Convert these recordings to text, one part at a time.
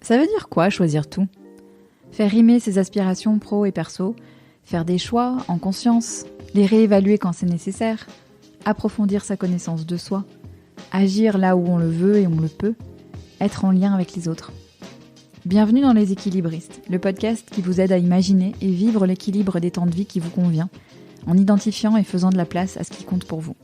Ça veut dire quoi choisir tout? Faire rimer ses aspirations pro et perso, faire des choix en conscience, les réévaluer quand c'est nécessaire, approfondir sa connaissance de soi, agir là où on le veut et on le peut, être en lien avec les autres. Bienvenue dans Les Équilibristes, le podcast qui vous aide à imaginer et vivre l'équilibre des temps de vie qui vous convient, en identifiant et faisant de la place à ce qui compte pour vous.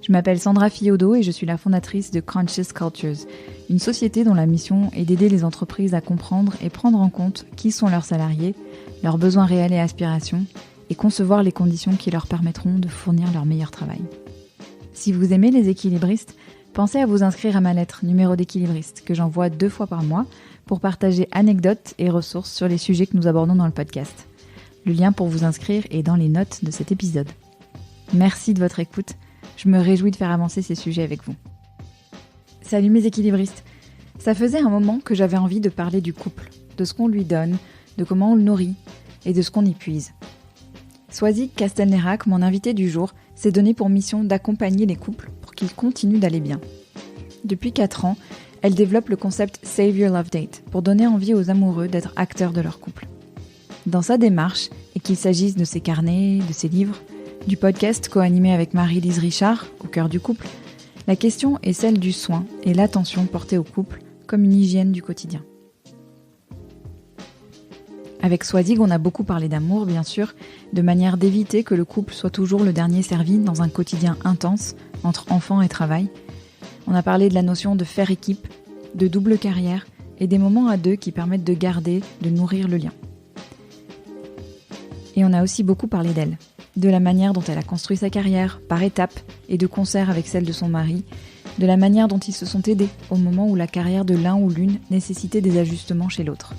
Je m'appelle Sandra Fiodo et je suis la fondatrice de Conscious Cultures, une société dont la mission est d'aider les entreprises à comprendre et prendre en compte qui sont leurs salariés, leurs besoins réels et aspirations, et concevoir les conditions qui leur permettront de fournir leur meilleur travail. Si vous aimez les équilibristes, pensez à vous inscrire à ma lettre numéro d'équilibriste que j'envoie 2 fois par mois pour partager anecdotes et ressources sur les sujets que nous abordons dans le podcast. Le lien pour vous inscrire est dans les notes de cet épisode. Merci de votre écoute. Je me réjouis de faire avancer ces sujets avec vous. Salut mes équilibristes. Ça faisait un moment que j'avais envie de parler du couple, de ce qu'on lui donne, de comment on le nourrit et de ce qu'on y puise. Swazig Castelnerac, mon invité du jour, s'est donné pour mission d'accompagner les couples pour qu'ils continuent d'aller bien. Depuis 4 ans, elle développe le concept Save Your Love Date pour donner envie aux amoureux d'être acteurs de leur couple. Dans sa démarche, et qu'il s'agisse de ses carnets, de ses livres, du podcast co-animé avec Marie-Lise Richard, au cœur du couple, la question est celle du soin et l'attention portée au couple comme une hygiène du quotidien. Avec Swazig, on a beaucoup parlé d'amour, bien sûr, de manière d'éviter que le couple soit toujours le dernier servi dans un quotidien intense entre enfants et travail. On a parlé de la notion de faire équipe, de double carrière et des moments à deux qui permettent de garder, de nourrir le lien. Et on a aussi beaucoup parlé d'elle, de la manière dont elle a construit sa carrière, par étapes et de concert avec celle de son mari, de la manière dont ils se sont aidés au moment où la carrière de l'un ou l'une nécessitait des ajustements chez l'autre.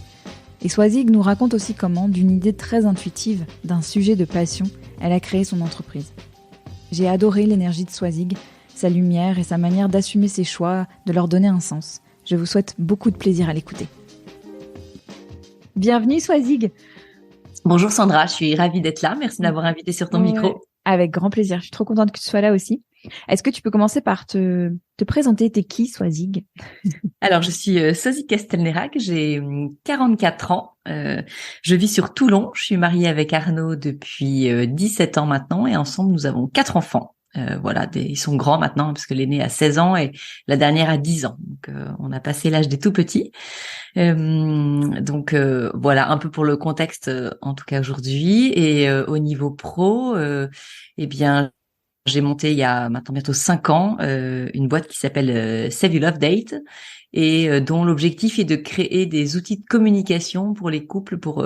Et Swazig nous raconte aussi comment, d'une idée très intuitive, d'un sujet de passion, elle a créé son entreprise. J'ai adoré l'énergie de Swazig, sa lumière et sa manière d'assumer ses choix, de leur donner un sens. Je vous souhaite beaucoup de plaisir à l'écouter. Bienvenue Swazig. Bonjour Sandra, je suis ravie d'être là. Merci d'avoir invité sur ton micro. Avec grand plaisir. Je suis trop contente que tu sois là aussi. Est-ce que tu peux commencer par te présenter? T'es qui, Swazig? Alors, je suis Swazig Castelnerac, j'ai 44 ans. Je vis sur Toulon. Je suis mariée avec Arnaud depuis 17 ans maintenant et ensemble, nous avons 4 enfants. Ils sont grands maintenant parce que l'aîné a 16 ans et la dernière a 10 ans. Donc, on a passé l'âge des tout petits. Voilà un peu pour le contexte en tout cas aujourd'hui. Et au niveau pro, j'ai monté il y a maintenant bientôt 5 ans une boîte qui s'appelle Save Your Love Date et dont l'objectif est de créer des outils de communication pour les couples pour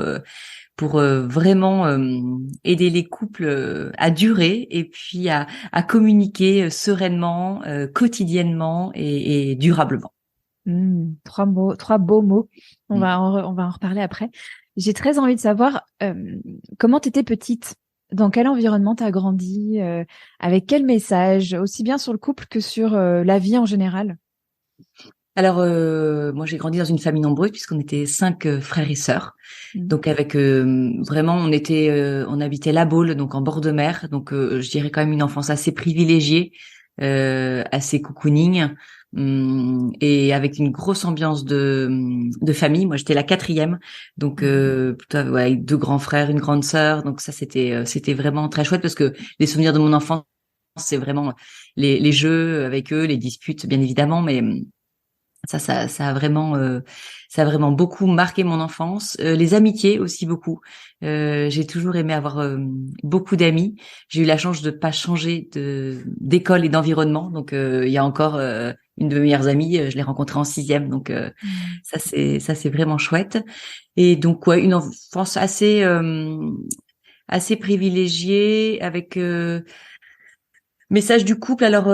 vraiment aider les couples à durer et puis à communiquer sereinement, quotidiennement et durablement. 3 beaux mots. On va en reparler après. J'ai très envie de savoir comment t'étais petite, dans quel environnement t'as grandi, avec quel message, aussi bien sur le couple que sur la vie en général. Alors, moi, j'ai grandi dans une famille nombreuse puisqu'on était 5 frères et sœurs. Donc, avec vraiment, on habitait La Baule, donc en bord de mer. Donc, je dirais quand même une enfance assez privilégiée, assez cocooning, et avec une grosse ambiance de famille. Moi, j'étais la 4e, donc avec 2 grands frères, une grande sœur. Donc ça, c'était vraiment très chouette parce que les souvenirs de mon enfance, c'est vraiment les jeux avec eux, les disputes, bien évidemment, mais ça a vraiment beaucoup marqué mon enfance. Les amitiés aussi beaucoup. J'ai toujours aimé avoir beaucoup d'amis. J'ai eu la chance de pas changer d'école et d'environnement. Donc il y a encore une de mes meilleures amies, je l'ai rencontrée en 6e. Donc ça c'est vraiment chouette. Et donc une enfance assez privilégiée avec message du couple. Alors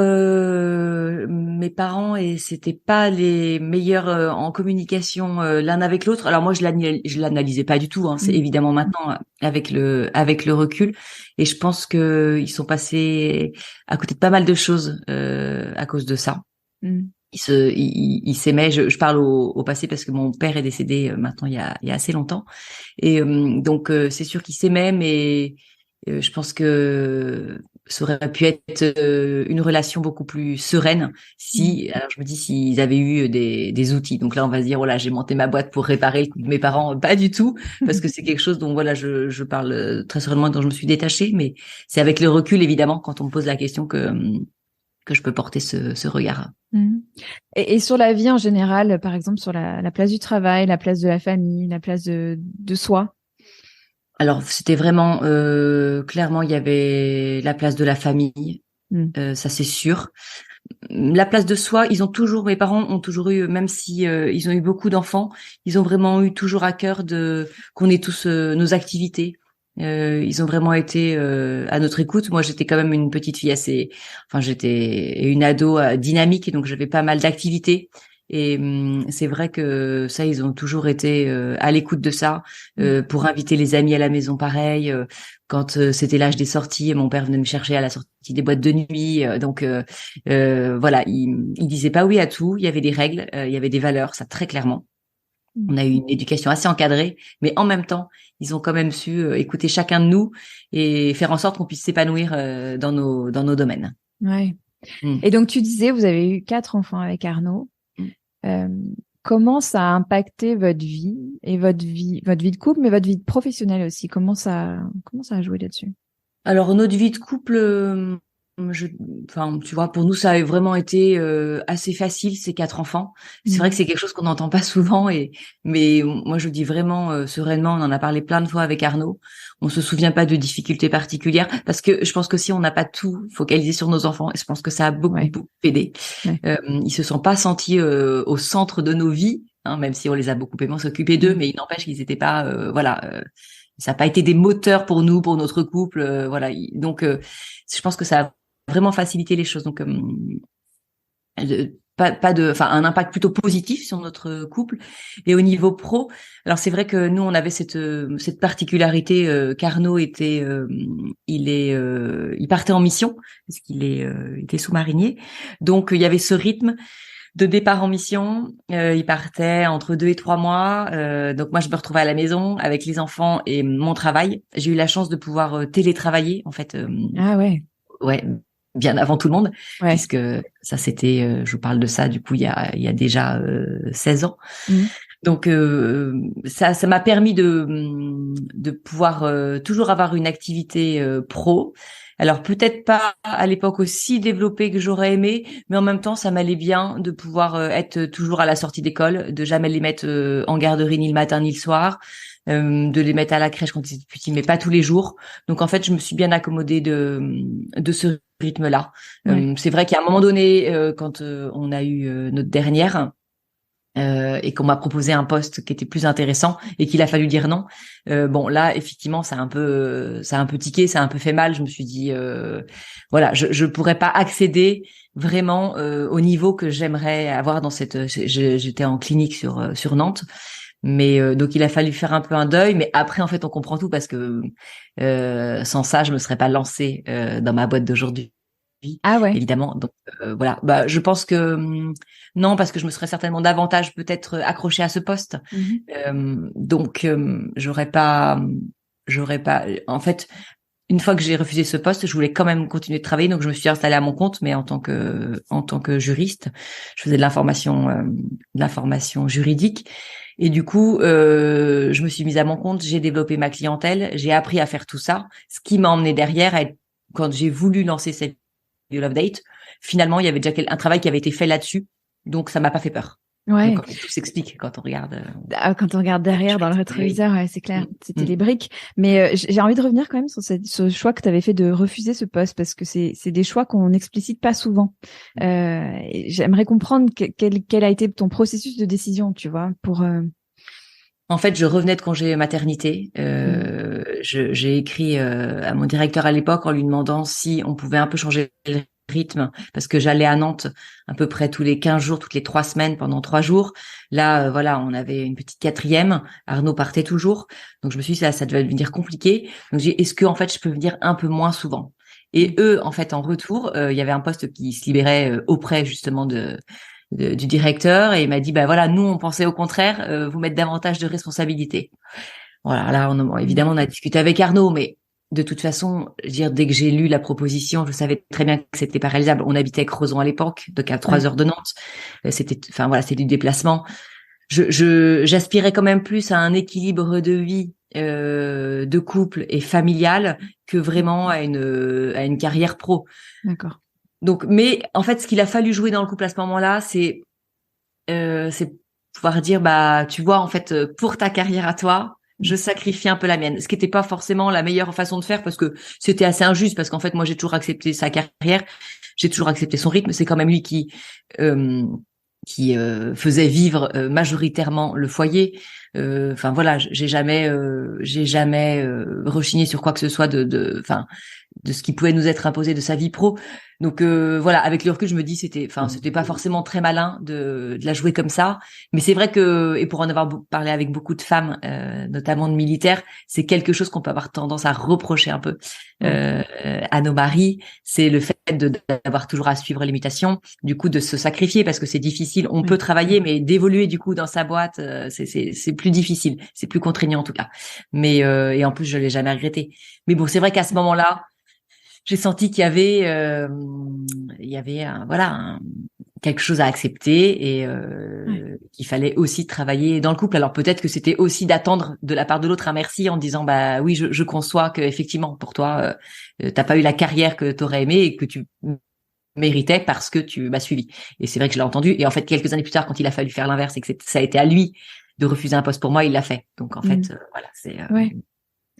mes parents et c'était pas les meilleurs en communication l'un avec l'autre. Alors moi je l'analysais pas du tout, hein. C'est évidemment maintenant avec le recul et je pense que ils sont passés à côté de pas mal de choses à cause de ça. Ils s'aimaient. Je parle au passé parce que mon père est décédé maintenant il y a assez longtemps et donc c'est sûr qu'ils s'aimaient, mais je pense que ça aurait pu être une relation beaucoup plus sereine si, alors je me dis s'ils avaient eu des outils. Donc là, on va se dire, oh là, j'ai monté ma boîte pour réparer le coup de mes parents. Pas du tout, parce que c'est quelque chose dont voilà, je parle très sereinement, dont je me suis détachée. Mais c'est avec le recul, évidemment, quand on me pose la question que je peux porter ce regard. Mhm. Et sur la vie en général, par exemple sur la place du travail, la place de la famille, la place de soi. Alors, c'était vraiment clairement, il y avait la place de la famille, Mm. ça c'est sûr. La place de soi, mes parents ont toujours eu, même si ils ont eu beaucoup d'enfants, ils ont vraiment eu toujours à cœur de qu'on ait tous nos activités. Ils ont vraiment été à notre écoute. Moi, j'étais quand même une petite fille j'étais une ado dynamique, et donc j'avais pas mal d'activités. Et c'est vrai que ça, ils ont toujours été à l'écoute de ça, pour inviter les amis à la maison, pareil. Quand c'était l'âge des sorties, mon père venait me chercher à la sortie des boîtes de nuit. Voilà, il disait pas oui à tout. Il y avait des règles, il y avait des valeurs, ça très clairement. On a eu une éducation assez encadrée, mais en même temps, ils ont quand même su écouter chacun de nous et faire en sorte qu'on puisse s'épanouir dans nos domaines. Ouais. Mm. Et donc tu disais, vous avez eu 4 enfants avec Arnaud. Mm. Euh, Comment ça a impacté votre vie et votre vie de couple, mais votre vie professionnelle aussi? Comment ça a joué là-dessus? Alors notre vie de couple, tu vois, pour nous ça a vraiment été assez facile, ces 4 enfants. C'est vrai que c'est quelque chose qu'on n'entend pas souvent, mais moi je dis vraiment sereinement, on en a parlé plein de fois avec Arnaud. On se souvient pas de difficultés particulières parce que je pense que si on n'a pas tout focalisé sur nos enfants, et je pense que ça a beaucoup aidé. Ouais. Ils se sont pas sentis au centre de nos vies, hein, même si on les a beaucoup aimés, on s'occupait d'eux, mais il n'empêche qu'ils n'étaient pas ça n'a pas été des moteurs pour nous, pour notre couple, voilà. Donc, je pense que ça a vraiment facilité les choses. Donc, un impact plutôt positif sur notre couple. Et au niveau pro, alors c'est vrai que nous, on avait cette particularité qu'Arnaud il partait en mission parce il était sous-marinier. Donc, il y avait ce rythme de départ en mission. Il partait entre 2 et 3 mois. Donc moi, je me retrouvais à la maison avec les enfants et mon travail. J'ai eu la chance de pouvoir télétravailler, en fait. Ah ouais. Ouais, bien avant tout le monde, Ouais. puisque ça, c'était, je vous parle de ça, du coup, il y a déjà 16 ans. Mm. Donc ça m'a permis de pouvoir toujours avoir une activité pro. Alors peut-être pas à l'époque aussi développée que j'aurais aimé, mais en même temps ça m'allait bien de pouvoir être toujours à la sortie d'école, de jamais les mettre en garderie ni le matin ni le soir, de les mettre à la crèche quand ils étaient petits, mais pas tous les jours. Donc en fait je me suis bien accommodée de ce rythme-là. Ouais. C'est vrai qu'à un moment donné, quand on a eu notre dernière, et qu'on m'a proposé un poste qui était plus intéressant et qu'il a fallu dire non. Bon là effectivement ça a un peu tiqué, ça a un peu fait mal. Je me suis dit voilà, je pourrais pas accéder vraiment au niveau que j'aimerais avoir dans j'étais en clinique sur Nantes. Mais donc il a fallu faire un peu un deuil, mais après en fait on comprend tout parce que sans ça je me serais pas lancée dans ma boîte d'aujourd'hui, Ah ouais. évidemment. Donc voilà, bah je pense que non, parce que je me serais certainement davantage peut-être accrochée à ce poste. Mhm. Donc j'aurais pas. En fait, une fois que j'ai refusé ce poste, je voulais quand même continuer de travailler, donc je me suis installée à mon compte, mais en tant que juriste, je faisais de l'information juridique. Et du coup, je me suis mise à mon compte, j'ai développé ma clientèle, j'ai appris à faire tout ça, ce qui m'a emmené derrière quand j'ai voulu lancer cette Love Date, finalement, il y avait déjà un travail qui avait été fait là-dessus, donc ça m'a pas fait peur. Ouais. Donc tout s'explique quand on regarde. Quand on regarde derrière dans le rétroviseur, ouais, c'est clair, c'était les briques. Mais j'ai envie de revenir quand même sur ce choix que tu avais fait de refuser ce poste parce que c'est des choix qu'on n'explicite pas souvent. Et j'aimerais comprendre quel a été ton processus de décision, tu vois, pour. En fait, je revenais de congé maternité. J'ai écrit à mon directeur à l'époque en lui demandant si on pouvait un peu changer le rythme parce que j'allais à Nantes à peu près tous les 15 jours, toutes les 3 semaines pendant 3 jours. Là, voilà, on avait une petite quatrième. Arnaud partait toujours. Donc, je me suis dit, ça devait devenir compliqué. Donc, j'ai dit, est-ce que, en fait, je peux venir un peu moins souvent? Et eux, en fait, en retour, il y avait un poste qui se libérait auprès, justement, du directeur, et il m'a dit, bah voilà, nous, on pensait au contraire, vous mettre davantage de responsabilités. Voilà, là, évidemment, on a discuté avec Arnaud, mais de toute façon, je veux dire, dès que j'ai lu la proposition, je savais très bien que c'était pas réalisable. On habitait à Crozon à l'époque, donc à 3 heures de Nantes. Enfin voilà, c'est du déplacement. J'aspirais quand même plus à un équilibre de vie, de couple et familial que vraiment à une carrière pro. D'accord. Donc, mais en fait, ce qu'il a fallu jouer dans le couple à ce moment-là, c'est pouvoir dire, bah, tu vois, en fait, pour ta carrière à toi, je sacrifie un peu la mienne. Ce qui n'était pas forcément la meilleure façon de faire parce que c'était assez injuste parce qu'en fait, moi, j'ai toujours accepté sa carrière, j'ai toujours accepté son rythme. C'est quand même lui qui faisait vivre majoritairement le foyer. Enfin voilà, j'ai jamais rechigné sur quoi que ce soit enfin de ce qui pouvait nous être imposé de sa vie pro. Donc voilà, avec le recul, je me dis c'était pas forcément très malin de la jouer comme ça, mais c'est vrai que et pour en avoir parlé avec beaucoup de femmes, notamment de militaires, c'est quelque chose qu'on peut avoir tendance à reprocher un peu à nos maris, c'est le fait d'avoir toujours à suivre les mutations, du coup de se sacrifier parce que c'est difficile. On peut travailler, mais d'évoluer du coup dans sa boîte, c'est plus difficile, c'est plus contraignant en tout cas. Mais et en plus je l'ai jamais regretté. Mais bon, c'est vrai qu'à ce moment-là j'ai senti qu'il y avait quelque chose à accepter et qu'il fallait aussi travailler dans le couple. Alors peut-être que c'était aussi d'attendre de la part de l'autre un merci en disant bah oui, je conçois que effectivement pour toi t'as pas eu la carrière que t'aurais aimé et que tu méritais parce que tu m'as suivi. Et c'est vrai que je l'ai entendu. Et en fait, quelques années plus tard, quand il a fallu faire l'inverse et que ça a été à lui de refuser un poste pour moi, il l'a fait. Donc en fait, voilà,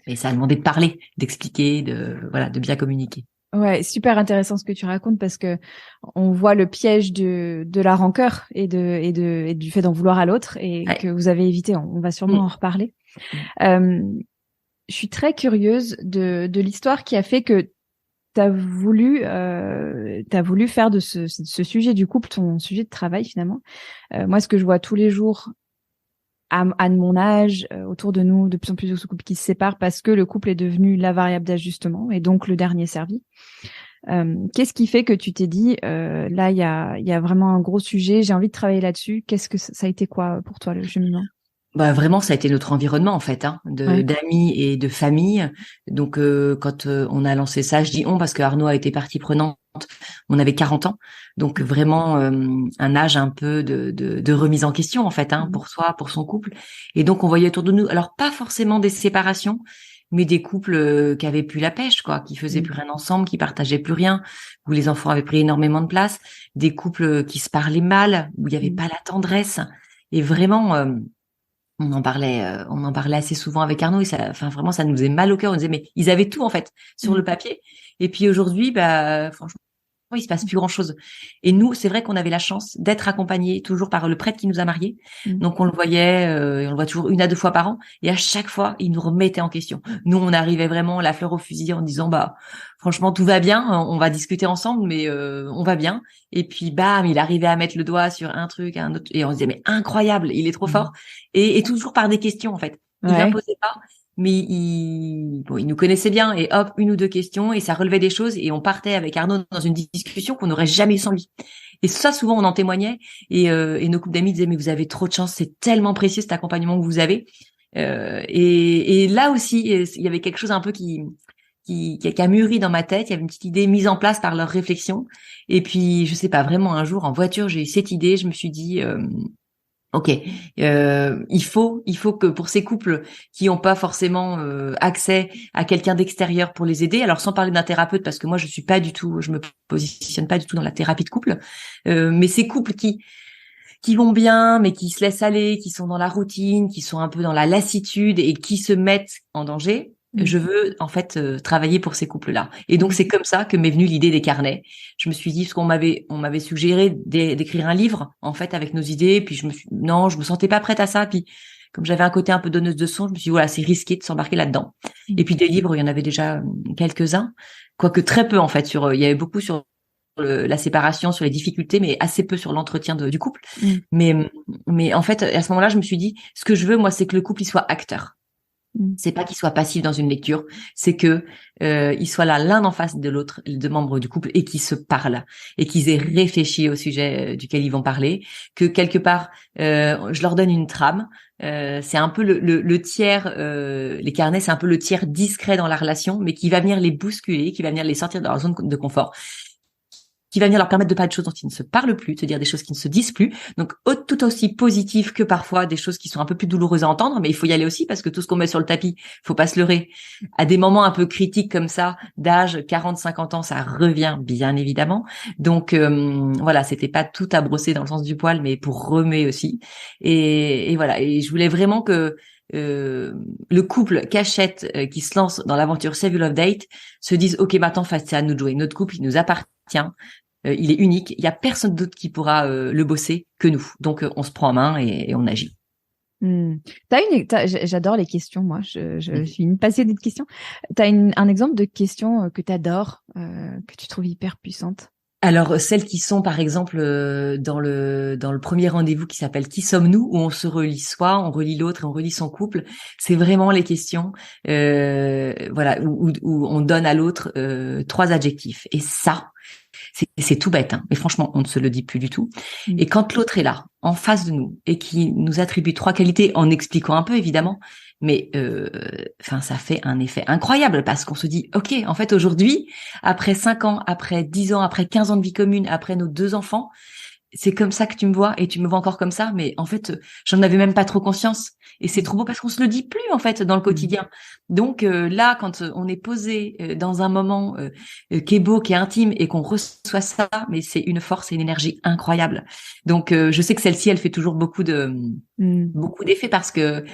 et ça a demandé de parler, d'expliquer, de bien communiquer. Ouais, super intéressant ce que tu racontes parce que on voit le piège de la rancœur et du fait d'en vouloir à l'autre et que vous avez évité. On va sûrement en reparler. Je suis très curieuse de l'histoire qui a fait que t'as voulu faire de ce sujet du couple ton sujet de travail finalement. Moi, ce que je vois tous les jours à mon âge, autour de nous, de plus en plus de couples qui se séparent parce que le couple est devenu la variable d'ajustement et donc le dernier servi. Qu'est-ce qui fait que tu t'es dit, là, il y a vraiment un gros sujet, j'ai envie de travailler là-dessus. Qu'est-ce que ça a été quoi pour toi, le cheminement? Bah vraiment, ça a été notre environnement en fait, d'amis et de famille. Donc quand on a lancé ça, je dis on parce que Arnaud a été partie prenante. On avait 40 ans, donc vraiment un âge un peu de remise en question en fait, pour soi, pour son couple. Et donc on voyait autour de nous, alors pas forcément des séparations, mais des couples qui avaient plus la pêche, quoi, qui faisaient plus rien ensemble, qui partageaient plus rien, où les enfants avaient pris énormément de place, des couples qui se parlaient mal, où il y avait pas la tendresse. Et vraiment. On en parlait assez souvent avec Arnaud et enfin vraiment, ça nous faisait mal au cœur. On disait mais ils avaient tout en fait sur le papier. Et puis aujourd'hui, bah franchement, il se passe plus grand chose. Et nous, c'est vrai qu'on avait la chance d'être accompagnés toujours par le prêtre qui nous a mariés. Donc on le voyait, et on le voit toujours 1 à 2 fois par an. Et à chaque fois, il nous remettait en question. Nous, on arrivait vraiment la fleur au fusil en disant bah franchement tout va bien, on va discuter ensemble, mais on va bien. Et puis bam, il arrivait à mettre le doigt sur un truc, un autre, et on se disait mais incroyable, il est trop fort. Et toujours par des questions en fait. Il imposait pas. Mais il nous connaissait bien et hop, 1 ou 2 questions et ça relevait des choses et on partait avec Arnaud dans une discussion qu'on n'aurait jamais eu sans lui. Et ça, souvent, on en témoignait et nos couples d'amis disaient mais vous avez trop de chance, c'est tellement précieux cet accompagnement que vous avez. Et là aussi, il y avait quelque chose un peu qui a mûri dans ma tête. Il y avait une petite idée mise en place par leur réflexion. Et puis, je sais pas, vraiment un jour en voiture, j'ai eu cette idée. Je me suis dit ok, il faut que pour ces couples qui n'ont pas forcément accès à quelqu'un d'extérieur pour les aider, alors sans parler d'un thérapeute parce que moi je me positionne pas du tout dans la thérapie de couple, mais ces couples qui vont bien, mais qui se laissent aller, qui sont dans la routine, qui sont un peu dans la lassitude et qui se mettent en danger. Je veux en fait travailler pour ces couples-là. Et donc c'est comme ça que m'est venue l'idée des carnets. Je me suis dit, parce qu'on m'avait suggéré d'écrire un livre en fait avec nos idées, puis je me sentais pas prête à ça. Puis comme j'avais un côté un peu donneuse de son, je me suis dit voilà, c'est risqué de s'embarquer là-dedans. Et puis des livres, il y en avait déjà quelques-uns, quoique très peu en fait. Il y avait beaucoup sur la séparation, sur les difficultés, mais assez peu sur l'entretien du couple. Mais en fait, à ce moment-là, je me suis dit, ce que je veux, moi, c'est que le couple il soit acteur. C'est pas qu'ils soient passifs dans une lecture, c'est que ils soient là l'un en face de l'autre, les deux membres du couple, et qu'ils se parlent et qu'ils aient réfléchi au sujet duquel ils vont parler. Que quelque part, je leur donne une trame. C'est un peu le tiers. Les carnets, c'est un peu le tiers discret dans la relation, mais qui va venir les bousculer, qui va venir les sortir de leur zone de confort, qui va venir leur permettre de parler de choses dont ils ne se parlent plus, de se dire des choses qui ne se disent plus. Donc, tout aussi positif que parfois des choses qui sont un peu plus douloureuses à entendre, mais il faut y aller aussi parce que tout ce qu'on met sur le tapis, faut pas se leurrer. À des moments un peu critiques comme ça, d'âge 40, 50 ans, ça revient bien évidemment. Donc, voilà, c'était pas tout à brosser dans le sens du poil, mais pour remuer aussi. Et voilà. Et je voulais vraiment que le couple cachette qui se lance dans l'aventure Save Your Love Date se dise ok, maintenant c'est à nous de jouer. Notre couple, il nous appartient. Il est unique. Il y a personne d'autre qui pourra le bosser que nous. Donc, on se prend en main et on agit. J'adore les questions, moi. Je suis une passionnée de questions. T'as un exemple de question que t'adores, que tu trouves hyper puissante? Alors, celles qui sont, par exemple, dans le premier rendez-vous qui s'appelle Qui sommes-nous, où on se relie soi, on relie l'autre et on relie son couple, c'est vraiment les questions, voilà, où on donne à l'autre 3 adjectifs. Et ça, c'est tout bête, hein. Mais franchement, on ne se le dit plus du tout. Et quand l'autre est là, en face de nous, et qui nous attribue 3 qualités, en expliquant un peu, évidemment, mais enfin, ça fait un effet incroyable parce qu'on se dit, ok, en fait, aujourd'hui, après 5 ans, après 10 ans, après 15 ans de vie commune, après nos 2 enfants, c'est comme ça que tu me vois et tu me vois encore comme ça, mais en fait, j'en avais même pas trop conscience. Et c'est trop beau parce qu'on se le dit plus, en fait, dans le quotidien. Donc là, quand on est posé dans un moment qui est beau, qui est intime et qu'on reçoit ça, mais c'est une force et une énergie incroyable. Donc je sais que celle-ci, elle fait toujours beaucoup d'effets parce que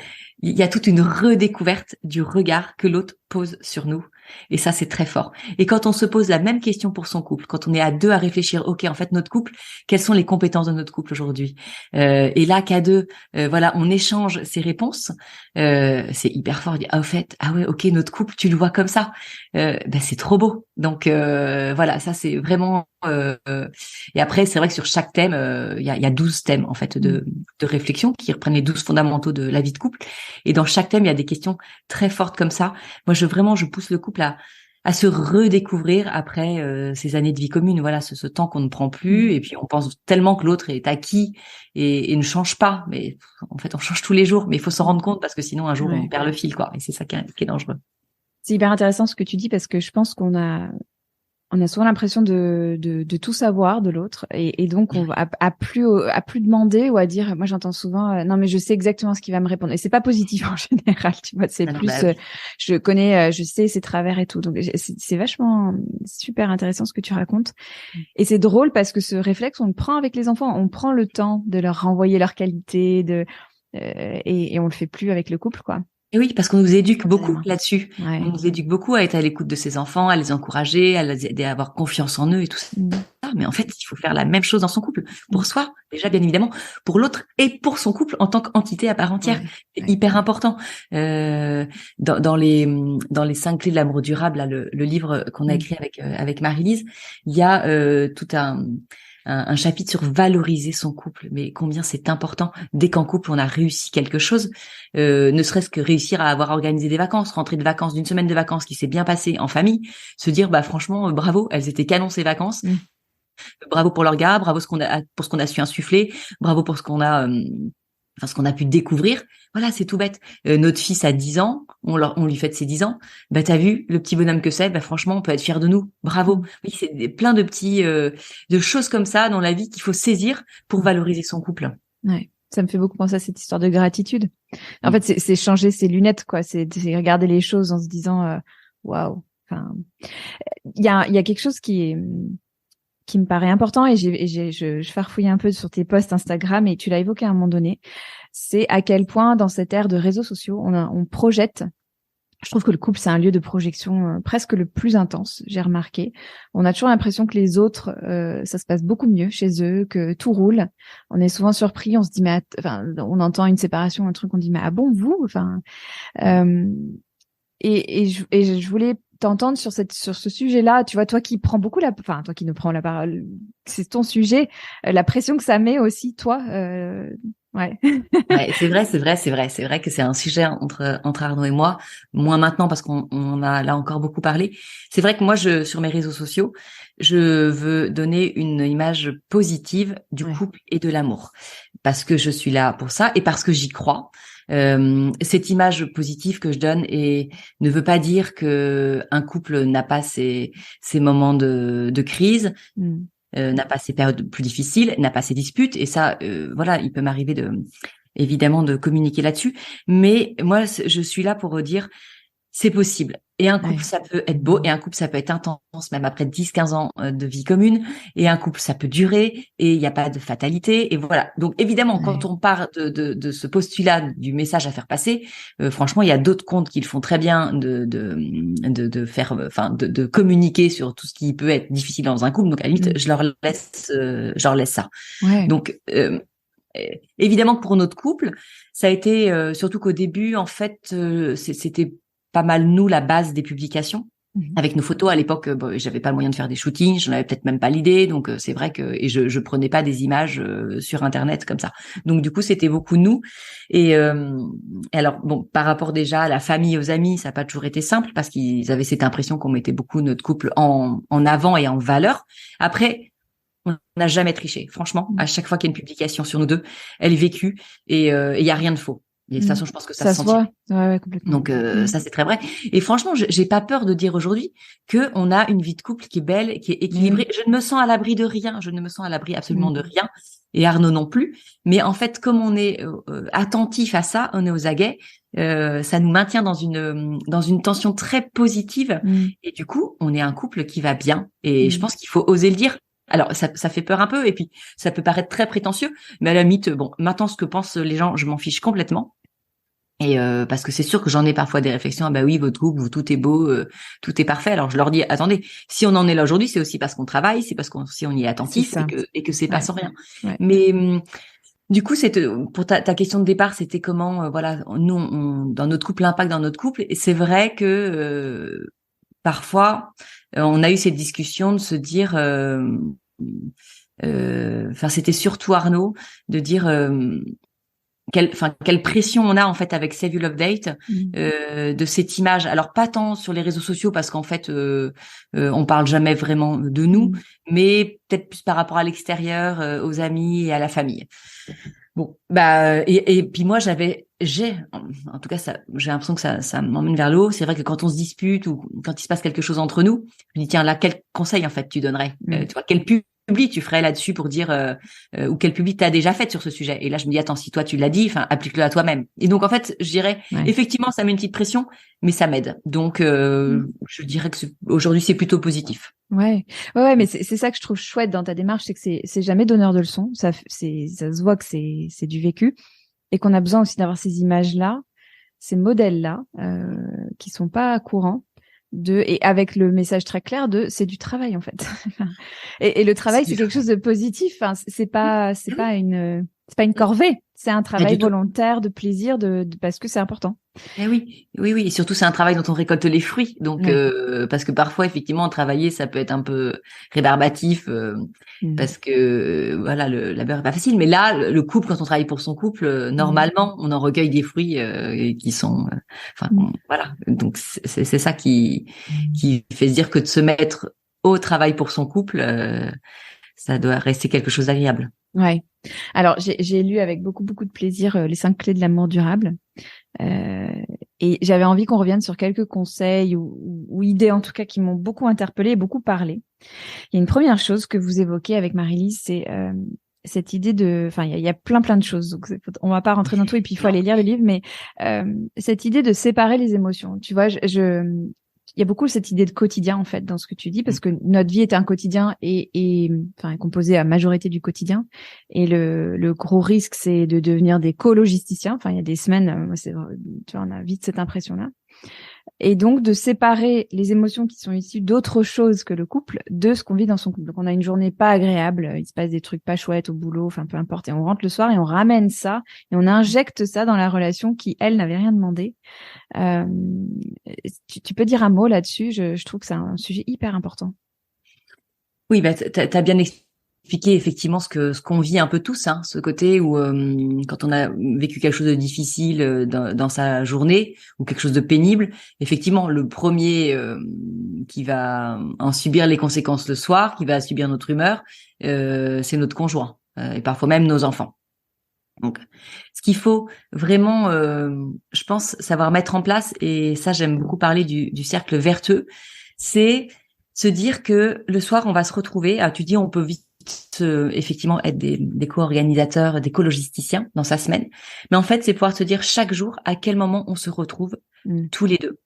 il y a toute une redécouverte du regard que l'autre pose sur nous. Et ça, c'est très fort. Et quand on se pose la même question pour son couple, quand on est à 2 à réfléchir, ok, en fait, notre couple, quelles sont les compétences de notre couple aujourd'hui? Et là, qu'à 2, voilà, on échange ces réponses. C'est hyper fort. On dit, ah, au fait, ah ouais, ok, notre couple, tu le vois comme ça. Ben, c'est trop beau. Donc voilà, ça c'est vraiment. Et après, c'est vrai que sur chaque thème, il y a 12 thèmes en fait de réflexion qui reprennent les 12 fondamentaux de la vie de couple. Et dans chaque thème, il y a des questions très fortes comme ça. Moi, je pousse le couple à se redécouvrir après ces années de vie commune. Voilà, ce temps qu'on ne prend plus. Et puis, on pense tellement que l'autre est acquis et ne change pas. Mais en fait, on change tous les jours. Mais il faut s'en rendre compte parce que sinon, un jour, on perd le fil, quoi. Et c'est ça qui est dangereux. C'est hyper intéressant ce que tu dis parce que je pense qu'on a souvent l'impression de tout savoir de l'autre et donc on va à plus demander ou à dire. Moi, j'entends souvent non mais je sais exactement ce qu'il va me répondre et c'est pas positif en général, tu vois. C'est plus je connais, je sais ses travers et tout. Donc c'est vachement super intéressant ce que tu racontes et c'est drôle parce que ce réflexe on le prend avec les enfants, on prend le temps de leur renvoyer leurs qualités et on le fait plus avec le couple, quoi. Et oui, parce qu'on nous éduque beaucoup là-dessus. Ouais. On nous éduque beaucoup à être à l'écoute de ses enfants, à les encourager, à les aider à avoir confiance en eux et tout ça. Mais en fait, il faut faire la même chose dans son couple. Pour soi, déjà, bien évidemment, pour l'autre et pour son couple en tant qu'entité à part entière. C'est hyper important. Dans les 5 clés de l'amour durable, là, le livre qu'on a écrit avec Marie-Lise, il y a tout un chapitre sur valoriser son couple, mais combien c'est important dès qu'en couple on a réussi quelque chose, ne serait-ce que réussir à avoir organisé des vacances, rentrer de vacances, d'une semaine de vacances qui s'est bien passée en famille, se dire bah franchement bravo, elles étaient canon ces vacances, bravo pour leur gars, bravo pour ce qu'on a su insuffler, bravo pour ce qu'on a ce qu'on a pu découvrir. Voilà, c'est tout bête. Notre fils a 10 ans, on lui fête ses 10 ans. Bah, t'as vu le petit bonhomme que c'est? Bah, franchement, on peut être fier de nous. Bravo. Oui, c'est plein de petits, de choses comme ça dans la vie qu'il faut saisir pour valoriser son couple. Ouais. Ça me fait beaucoup penser à cette histoire de gratitude. En fait, c'est changer ses lunettes, quoi. C'est regarder les choses en se disant, waouh. Enfin, il y a quelque chose qui me paraît important et je farfouille un peu sur tes posts Instagram et tu l'as évoqué à un moment donné, c'est à quel point dans cette ère de réseaux sociaux, on projette. Je trouve que le couple, c'est un lieu de projection presque le plus intense, j'ai remarqué. On a toujours l'impression que les autres, ça se passe beaucoup mieux chez eux, que tout roule. On est souvent surpris, on se dit, mais on entend une séparation, un truc, on dit, mais ah bon, vous? Enfin, et je voulais t'entendre sur ce sujet-là. Tu vois, toi qui prends beaucoup toi qui nous prends la parole, c'est ton sujet, la pression que ça met aussi, toi, Ouais. Ouais, c'est vrai que c'est un sujet entre Arnaud et moi, moins maintenant parce qu'on a là encore beaucoup parlé. C'est vrai que moi, sur mes réseaux sociaux, je veux donner une image positive du Ouais. couple et de l'amour parce que je suis là pour ça et parce que j'y crois. Cette image positive que je donne et ne veut pas dire que un couple n'a pas ses moments de crise, Mm. n'a pas ses périodes plus difficiles, n'a pas ses disputes et ça, voilà, il peut m'arriver évidemment de communiquer là-dessus. Mais moi, je suis là pour dire, c'est possible. Et un couple, Ouais. ça peut être beau, et un couple, ça peut être intense, même après 10, 15 ans de vie commune. Et un couple, ça peut durer, et il n'y a pas de fatalité. Et voilà. Donc, évidemment, quand Ouais. on part de ce postulat du message à faire passer, franchement, il y a d'autres comptes qui le font très bien de faire, enfin, de communiquer sur tout ce qui peut être difficile dans un couple. Donc, à la limite, Mm. je leur laisse ça. Ouais. Donc, évidemment que pour notre couple, ça a été surtout qu'au début, en fait, c'était pas mal nous la base des publications. Mhm. Avec nos photos à l'époque, bon, j'avais pas le moyen de faire des shootings, j'en avais peut-être même pas l'idée, donc c'est vrai que et je prenais pas des images sur internet comme ça. Donc du coup c'était beaucoup nous. Et alors bon par rapport déjà à la famille, aux amis, ça n'a pas toujours été simple parce qu'ils avaient cette impression qu'on mettait beaucoup notre couple en avant et en valeur. Après on n'a jamais triché. Franchement, Mm. à chaque fois qu'il y a une publication sur nous deux, elle est vécue et il y a rien de faux. Et de toute Mm. façon, je pense que ça se Ça se sentirait. voit. Ouais, ouais, complètement. Donc Mm. ça c'est très vrai. Et franchement, j'ai pas peur de dire aujourd'hui que on a une vie de couple qui est belle, qui est Mais équilibrée. oui. Je ne me sens à l'abri de rien. Je ne me sens à l'abri absolument de Mm. rien. Et Arnaud non plus. Mais en fait, comme on est attentif à ça, on est aux aguets. Ça nous maintient dans une tension très positive. Mm. Et du coup, on est un couple qui va bien. Et je Mm. pense qu'il faut oser le dire. Alors, ça fait peur un peu, et puis ça peut paraître très prétentieux, mais à la limite, bon, maintenant, ce que pensent les gens, je m'en fiche complètement. Et parce que c'est sûr que j'en ai parfois des réflexions, ah bah oui, votre couple, tout est beau, tout est parfait. Alors je leur dis, attendez, si on en est là aujourd'hui, c'est aussi parce qu'on travaille, c'est parce qu'on si on y est C'est attentif ça. et que c'est pas Ouais. sans rien. Ouais. Mais du coup, c'est pour ta question de départ, c'était comment, voilà, nous, dans notre couple, l'impact dans notre couple. Et c'est vrai que parfois, on a eu cette discussion de se dire, enfin, c'était surtout Arnaud de dire. Quelle pression on a en fait avec Save You Love Date Mm. de cette image. Alors pas tant sur les réseaux sociaux parce qu'en fait on parle jamais vraiment de nous, Mm. mais peut-être plus par rapport à l'extérieur, aux amis et à la famille. Bon, bah et puis moi j'ai en tout cas ça j'ai l'impression que ça m'emmène vers le haut. C'est vrai que quand on se dispute ou quand il se passe quelque chose entre nous, je me dis tiens là quel conseil en fait tu donnerais, Mm. tu vois quel public tu ferais là-dessus pour dire ou quel public t'as déjà fait sur ce sujet. Et là je me dis attends si toi tu l'as dit, enfin applique-le à toi-même. Et donc en fait je dirais Ouais. effectivement ça met une petite pression, mais ça m'aide. Donc Mm. je dirais que aujourd'hui c'est plutôt positif. Ouais, ouais, ouais, mais c'est ça que je trouve chouette dans ta démarche, c'est que c'est jamais donneur de leçons. Ça se voit que c'est du vécu et qu'on a besoin aussi d'avoir ces images-là, ces modèles-là, qui sont pas courants et avec le message très clair c'est du travail en fait. Et le C'est travail, du c'est quelque chose travail. de positif. Enfin, c'est pas une corvée. C'est un Pas travail du tout. volontaire de plaisir parce que c'est important. Eh oui, oui, oui. Et surtout, c'est un travail dont on récolte les fruits. Donc, Ouais. parce que parfois, effectivement, travailler, ça peut être un peu rébarbatif, Mm. parce que voilà, le labeur est pas facile. Mais là, le couple, quand on travaille pour son couple, Mm. normalement, on en recueille des fruits qui sont, enfin, Mm. voilà. Donc, c'est ça qui fait se dire que de se mettre au travail pour son couple, ça doit rester quelque chose d'agréable. Ouais. Alors, j'ai lu avec beaucoup, beaucoup de plaisir les 5 clés de l'amour durable. Euh, et j'avais envie qu'on revienne sur quelques conseils ou idées, en tout cas, qui m'ont beaucoup interpellée et beaucoup parlé. Il y a une première chose que vous évoquez avec Marie-Lise, c'est cette idée enfin, il y a plein, plein de choses. Donc, on va pas rentrer dans tout et puis il faut Non. aller lire le livre, mais cette idée de séparer les émotions. Tu vois, il y a beaucoup cette idée de quotidien en fait dans ce que tu dis parce que notre vie est un quotidien et enfin est composée à majorité du quotidien et le gros risque c'est de devenir des co-logisticiens. Enfin il y a des semaines, tu vois, on a vite cette impression là. Et donc de séparer les émotions qui sont issues d'autre chose que le couple de ce qu'on vit dans son couple. Donc on a une journée pas agréable, il se passe des trucs pas chouettes au boulot, enfin peu importe, et on rentre le soir et on ramène ça et on injecte ça dans la relation qui elle n'avait rien demandé. Euh, tu peux dire un mot là-dessus? Je trouve que c'est un sujet hyper important. Oui, bah, t'as bien expliqué. expliquer effectivement ce qu'on vit un peu tous, hein, ce côté où quand on a vécu quelque chose de difficile dans sa journée ou quelque chose de pénible, effectivement le premier qui va en subir les conséquences le soir, qui va subir notre humeur, c'est notre conjoint et parfois même nos enfants. Donc, ce qu'il faut vraiment, je pense, savoir mettre en place, et ça j'aime beaucoup parler du cercle vertueux, c'est se dire que le soir on va se retrouver. Ah, tu dis on peut vite effectivement être des co-organisateurs, des co-logisticiens dans sa semaine, mais en fait c'est pouvoir se dire chaque jour à quel moment on se retrouve tous les deux,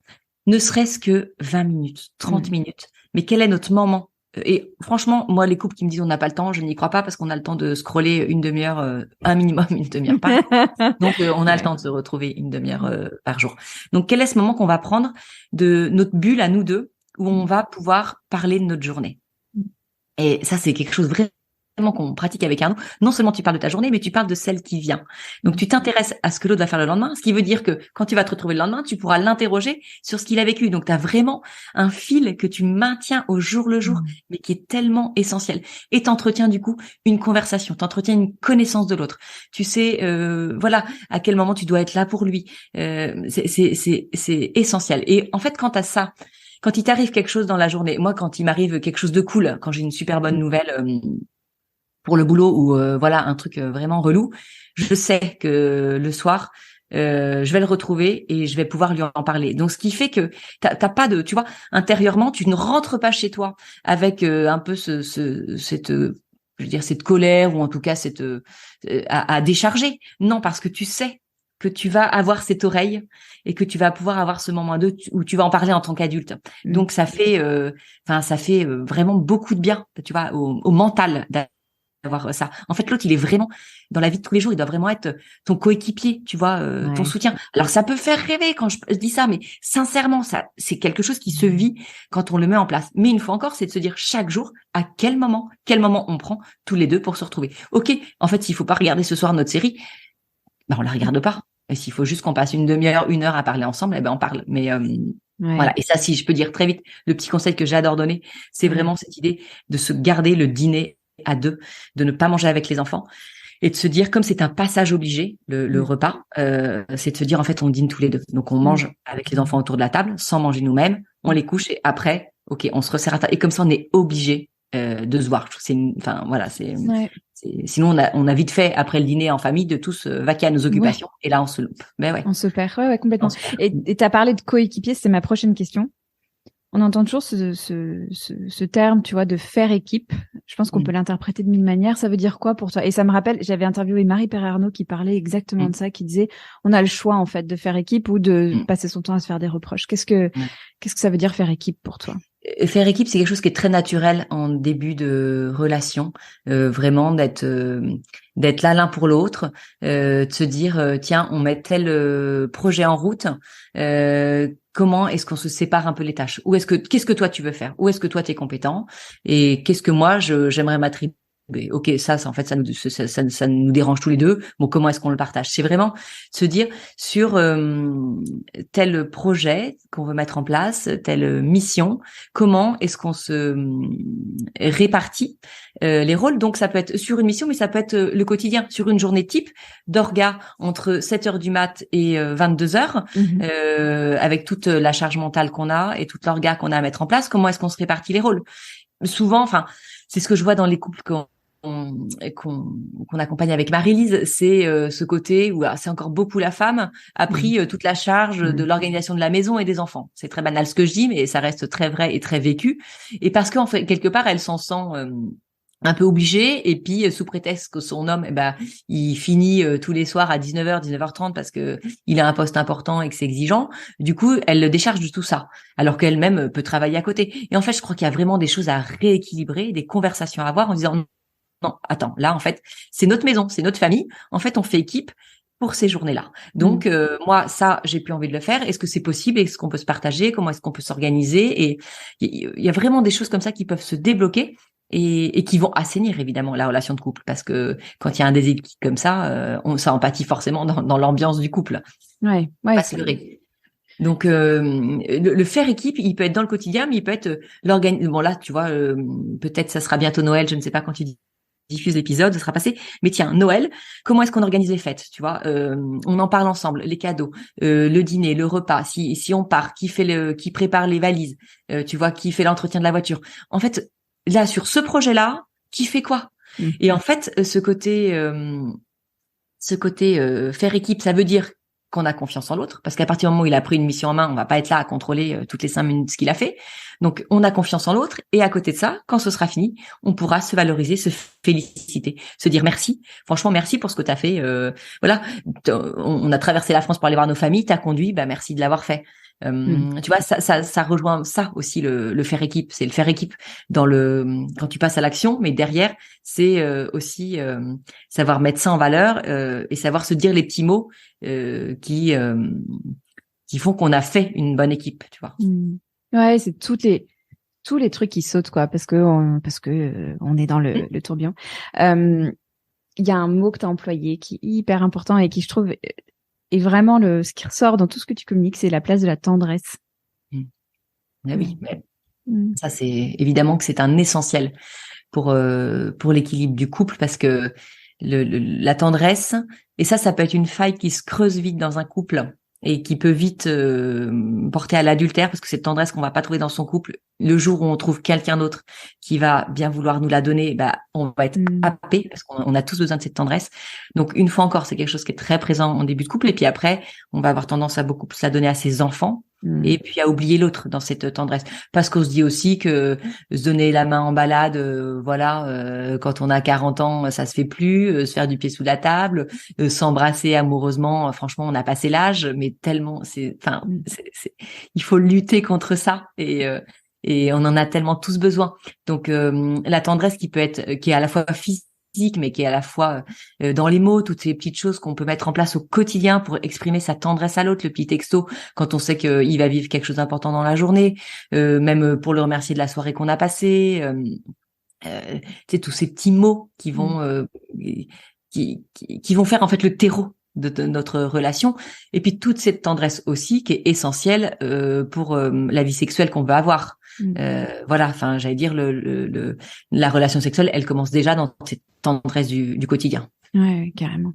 ne serait-ce que 20 minutes, 30 minutes, mais quel est notre moment? Et franchement, moi, les couples qui me disent on n'a pas le temps, je n'y crois pas parce qu'on a le temps de scroller une demi-heure, un minimum une demi-heure par jour. Donc, on a le temps de se retrouver une demi-heure par jour. Donc, quel est ce moment qu'on va prendre de notre bulle à nous deux où on va pouvoir parler de notre journée? Et ça, c'est quelque chose vraiment qu'on pratique avec Arnaud. Non seulement tu parles de ta journée, mais tu parles de celle qui vient. Donc, tu t'intéresses à ce que l'autre va faire le lendemain, ce qui veut dire que quand tu vas te retrouver le lendemain, tu pourras l'interroger sur ce qu'il a vécu. Donc, tu as vraiment un fil que tu maintiens au jour le jour, mais qui est tellement essentiel. Et t'entretiens du coup une conversation, t'entretiens une connaissance de l'autre. Tu sais, voilà, à quel moment tu dois être là pour lui. C'est essentiel. Et en fait, quand à ça, quand il t'arrive quelque chose dans la journée, moi, quand il m'arrive quelque chose de cool, quand j'ai une super bonne nouvelle pour le boulot ou voilà un truc vraiment relou, je sais que le soir je vais le retrouver et je vais pouvoir lui en parler. Donc ce qui fait que t'as pas de, tu vois, intérieurement tu ne rentres pas chez toi avec un peu cette je veux dire cette colère ou en tout cas cette à décharger. Non, parce que tu sais que tu vas avoir cette oreille et que tu vas pouvoir avoir ce moment où tu vas en parler en tant qu'adulte. Donc ça fait vraiment beaucoup de bien, tu vois, au mental d'avoir ça. En fait, l'autre, il est vraiment dans la vie de tous les jours, il doit vraiment être ton coéquipier, tu vois, ton soutien. Alors ça peut faire rêver quand je dis ça, mais sincèrement, ça, c'est quelque chose qui se vit quand on le met en place. Mais une fois encore, c'est de se dire chaque jour à quel moment on prend tous les deux pour se retrouver. Ok, en fait, s'il faut pas regarder ce soir notre série, on la regarde pas. Et s'il faut juste qu'on passe une demi-heure, une heure à parler ensemble, on parle. Mais voilà. Et ça, si je peux dire très vite, le petit conseil que j'adore donner, c'est vraiment cette idée de se garder le dîner à deux, de ne pas manger avec les enfants et de se dire, comme c'est un passage obligé, le repas, c'est de se dire en fait on dîne tous les deux. Donc on mange avec les enfants autour de la table, sans manger nous-mêmes, on les couche et après, ok, on se resserre à table. Et comme ça, on est obligé de se voir. Sinon on a vite fait après le dîner en famille de tous vaquer à nos occupations et là on se loupe. Mais ouais. On se perd, ouais, complètement. Et t'as parlé de coéquipier, c'est ma prochaine question. On entend toujours ce terme, tu vois, de faire équipe. Je pense qu'on peut l'interpréter de mille manières. Ça veut dire quoi pour toi? Et ça me rappelle, j'avais interviewé Marie-Pierre Arnaud qui parlait exactement de ça, qui disait, on a le choix, en fait, de faire équipe ou de passer son temps à se faire des reproches. Qu'est-ce que ça veut dire faire équipe pour toi? Faire équipe, c'est quelque chose qui est très naturel en début de relation, vraiment d'être là l'un pour l'autre, de se dire tiens, on met tel projet en route, comment est-ce qu'on se sépare un peu les tâches? Qu'est-ce que toi tu veux faire? Où est-ce que toi tu es compétent? Et qu'est-ce que moi j'aimerais m'attribuer? Ok, ça en fait ça nous dérange tous les deux. Bon, comment est-ce qu'on le partage? C'est vraiment se dire sur tel projet qu'on veut mettre en place, telle mission, comment est-ce qu'on se répartit les rôles. Donc ça peut être sur une mission, mais ça peut être le quotidien, sur une journée type d'orga entre 7h du mat et 22h, avec toute la charge mentale qu'on a et toute l'orga qu'on a à mettre en place. Comment est-ce qu'on se répartit les rôles? Souvent, enfin, c'est ce que je vois dans les couples qu'on accompagne avec Marie-Lise, c'est ce côté où c'est encore beaucoup la femme a pris toute la charge de l'organisation de la maison et des enfants. C'est très banal ce que je dis, mais ça reste très vrai et très vécu. Et parce qu'en fait, quelque part, elle s'en sent un peu obligée, et puis sous prétexte que son homme, il finit tous les soirs à 19h, 19h30 parce que il a un poste important et que c'est exigeant. Du coup, elle le décharge de tout ça, alors qu'elle-même peut travailler à côté. Et en fait, je crois qu'il y a vraiment des choses à rééquilibrer, des conversations à avoir en disant non, attends, là en fait, c'est notre maison, c'est notre famille. En fait, on fait équipe pour ces journées-là. Donc moi, ça, j'ai plus envie de le faire. Est-ce que c'est possible? Est-ce qu'on peut se partager? Comment est-ce qu'on peut s'organiser? Et il y a vraiment des choses comme ça qui peuvent se débloquer et qui vont assainir évidemment la relation de couple, parce que quand il y a un déséquilibre comme ça, ça empathie forcément dans l'ambiance du couple. Ouais, c'est vrai. Donc le faire équipe, il peut être dans le quotidien, mais il peut être l'organisation. Bon là, tu vois, peut-être ça sera bientôt Noël, je ne sais pas quand tu dis diffuse l'épisode, ça sera passé. Mais tiens, Noël, comment est-ce qu'on organise les fêtes, tu vois? On en parle ensemble, les cadeaux, le dîner, le repas, si on part, qui prépare les valises, tu vois, qui fait l'entretien de la voiture. En fait, là, sur ce projet-là, qui fait quoi? Et en fait, ce côté faire équipe, ça veut dire qu'on a confiance en l'autre, parce qu'à partir du moment où il a pris une mission en main, on va pas être là à contrôler toutes les 5 minutes ce qu'il a fait. Donc, on a confiance en l'autre, et à côté de ça, quand ce sera fini, on pourra se valoriser, se féliciter, se dire merci. Franchement, merci pour ce que tu as fait. Voilà, on a traversé la France pour aller voir nos familles, t'as conduit, bah merci de l'avoir fait. Tu vois, ça rejoint ça aussi le faire équipe. C'est le faire équipe quand tu passes à l'action, mais derrière, c'est aussi savoir mettre ça en valeur et savoir se dire les petits mots qui font qu'on a fait une bonne équipe, tu vois. Ouais, c'est tous les trucs qui sautent, quoi, parce que on est dans le tourbillon. Il y a un mot que tu as employé qui est hyper important et qui, je trouve, est vraiment ce qui ressort dans tout ce que tu communiques, c'est la place de la tendresse. Ah oui, mais ça, c'est évidemment que c'est un essentiel pour l'équilibre du couple, parce que la tendresse, et ça peut être une faille qui se creuse vite dans un couple et qui peut vite porter à l'adultère, parce que cette tendresse qu'on va pas trouver dans son couple, le jour où on trouve quelqu'un d'autre qui va bien vouloir nous la donner, bah on va être happé, parce qu'on a tous besoin de cette tendresse. Donc une fois encore, c'est quelque chose qui est très présent en début de couple, et puis après, on va avoir tendance à beaucoup plus la donner à ses enfants, et puis à oublier l'autre dans cette tendresse, parce qu'on se dit aussi que se donner la main en balade, quand on a 40 ans, ça se fait plus, se faire du pied sous la table, s'embrasser amoureusement, franchement, on a passé l'âge, mais tellement, il faut lutter contre ça, et on en a tellement tous besoin. Donc la tendresse qui est à la fois physique, mais qui est à la fois dans les mots, toutes ces petites choses qu'on peut mettre en place au quotidien pour exprimer sa tendresse à l'autre, le petit texto quand on sait qu'il va vivre quelque chose d'important dans la journée, même pour le remercier de la soirée qu'on a passée, tous ces petits mots qui vont qui vont faire en fait le terreau de notre relation, et puis toute cette tendresse aussi qui est essentielle pour la vie sexuelle qu'on veut avoir. Voilà, enfin, j'allais dire la relation sexuelle, elle commence déjà dans cette tendresse du quotidien. Ouais, carrément.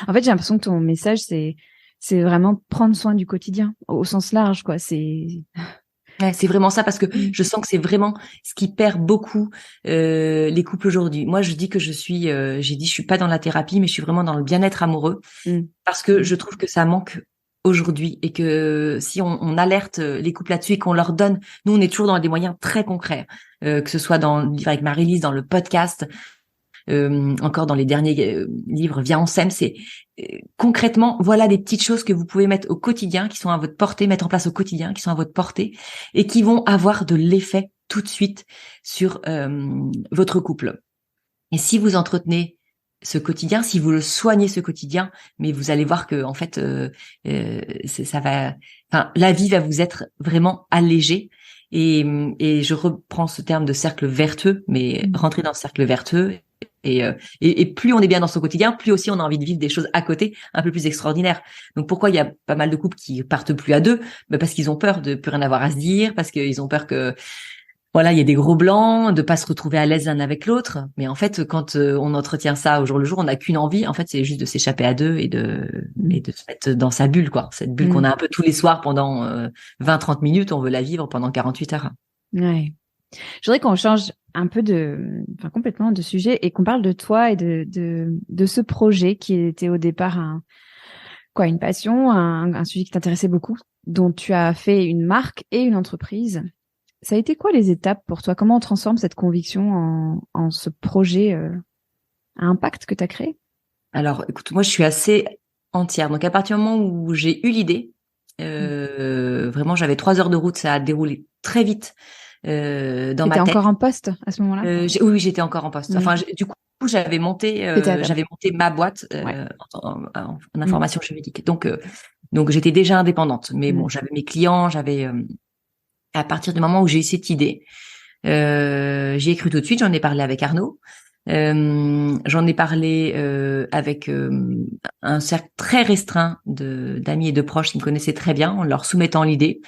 En fait, j'ai l'impression que ton message, c'est vraiment prendre soin du quotidien au sens large, quoi. Ouais, c'est vraiment ça, parce que je sens que c'est vraiment ce qui perd beaucoup les couples aujourd'hui. Moi, je dis que je suis pas dans la thérapie, mais je suis vraiment dans le bien-être amoureux, parce que je trouve que ça manque aujourd'hui, et que si on alerte les couples là-dessus et qu'on leur donne, nous on est toujours dans des moyens très concrets, que ce soit dans le livre avec Marie-Lise, dans le podcast, encore dans les derniers livres Viens on s'aime, c'est concrètement, voilà des petites choses que vous pouvez mettre au quotidien, qui sont à votre portée, mettre en place au quotidien, qui sont à votre portée, et qui vont avoir de l'effet tout de suite sur votre couple. Et si vous entretenez ce quotidien, si vous le soignez ce quotidien, mais vous allez voir que en fait, ça va. Enfin, la vie va vous être vraiment allégée. Et je reprends ce terme de cercle vertueux, mais rentrer dans ce cercle vertueux. Et plus on est bien dans son quotidien, plus aussi on a envie de vivre des choses à côté un peu plus extraordinaires. Donc pourquoi il y a pas mal de couples qui partent plus à deux? Parce qu'ils ont peur de plus rien avoir à se dire, parce qu'ils ont peur que voilà, il y a des gros blancs, de pas se retrouver à l'aise l'un avec l'autre. Mais en fait, quand on entretient ça au jour le jour, on n'a qu'une envie. En fait, c'est juste de s'échapper à deux et de se mettre dans sa bulle, quoi. Cette bulle qu'on a un peu tous les soirs pendant 20-30 minutes, on veut la vivre pendant 48 heures. Ouais. Je voudrais qu'on change un peu complètement de sujet, et qu'on parle de toi et de ce projet qui était au départ une passion, un sujet qui t'intéressait beaucoup, dont tu as fait une marque et une entreprise. Ça a été quoi les étapes pour toi? Comment on transforme cette conviction en ce projet à impact que tu as créé? Alors, écoute, moi, je suis assez entière. Donc, à partir du moment où j'ai eu l'idée, vraiment, j'avais 3 heures de route, ça a déroulé très vite dans ma tête. T'étais encore en poste à ce moment-là? Oui, j'étais encore en poste. Enfin, du coup, j'avais monté ma boîte en information juridique. Donc, j'étais déjà indépendante. Mais bon, j'avais mes clients, à partir du moment où j'ai eu cette idée, j'y ai cru tout de suite. J'en ai parlé avec Arnaud. J'en ai parlé avec un cercle très restreint d'amis et de proches qui me connaissaient très bien, en leur soumettant l'idée.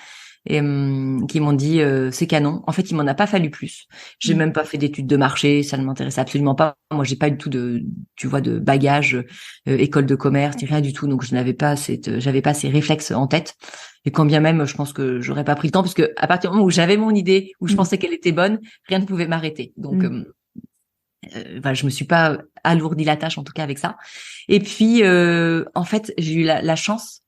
et qui m'ont dit c'est canon. En fait, il m'en a pas fallu plus. J'ai même pas fait d'études de marché, ça ne m'intéressait absolument pas. Moi, j'ai pas du tout de, tu vois, de bagage, école de commerce, rien du tout. Donc, j'avais pas ces réflexes en tête. Et quand bien même, je pense que j'aurais pas pris le temps, parce que à partir du moment où j'avais mon idée, où je pensais qu'elle était bonne, rien ne pouvait m'arrêter. Donc, voilà, je me suis pas alourdi la tâche, en tout cas avec ça. Et puis, en fait, j'ai eu la chance.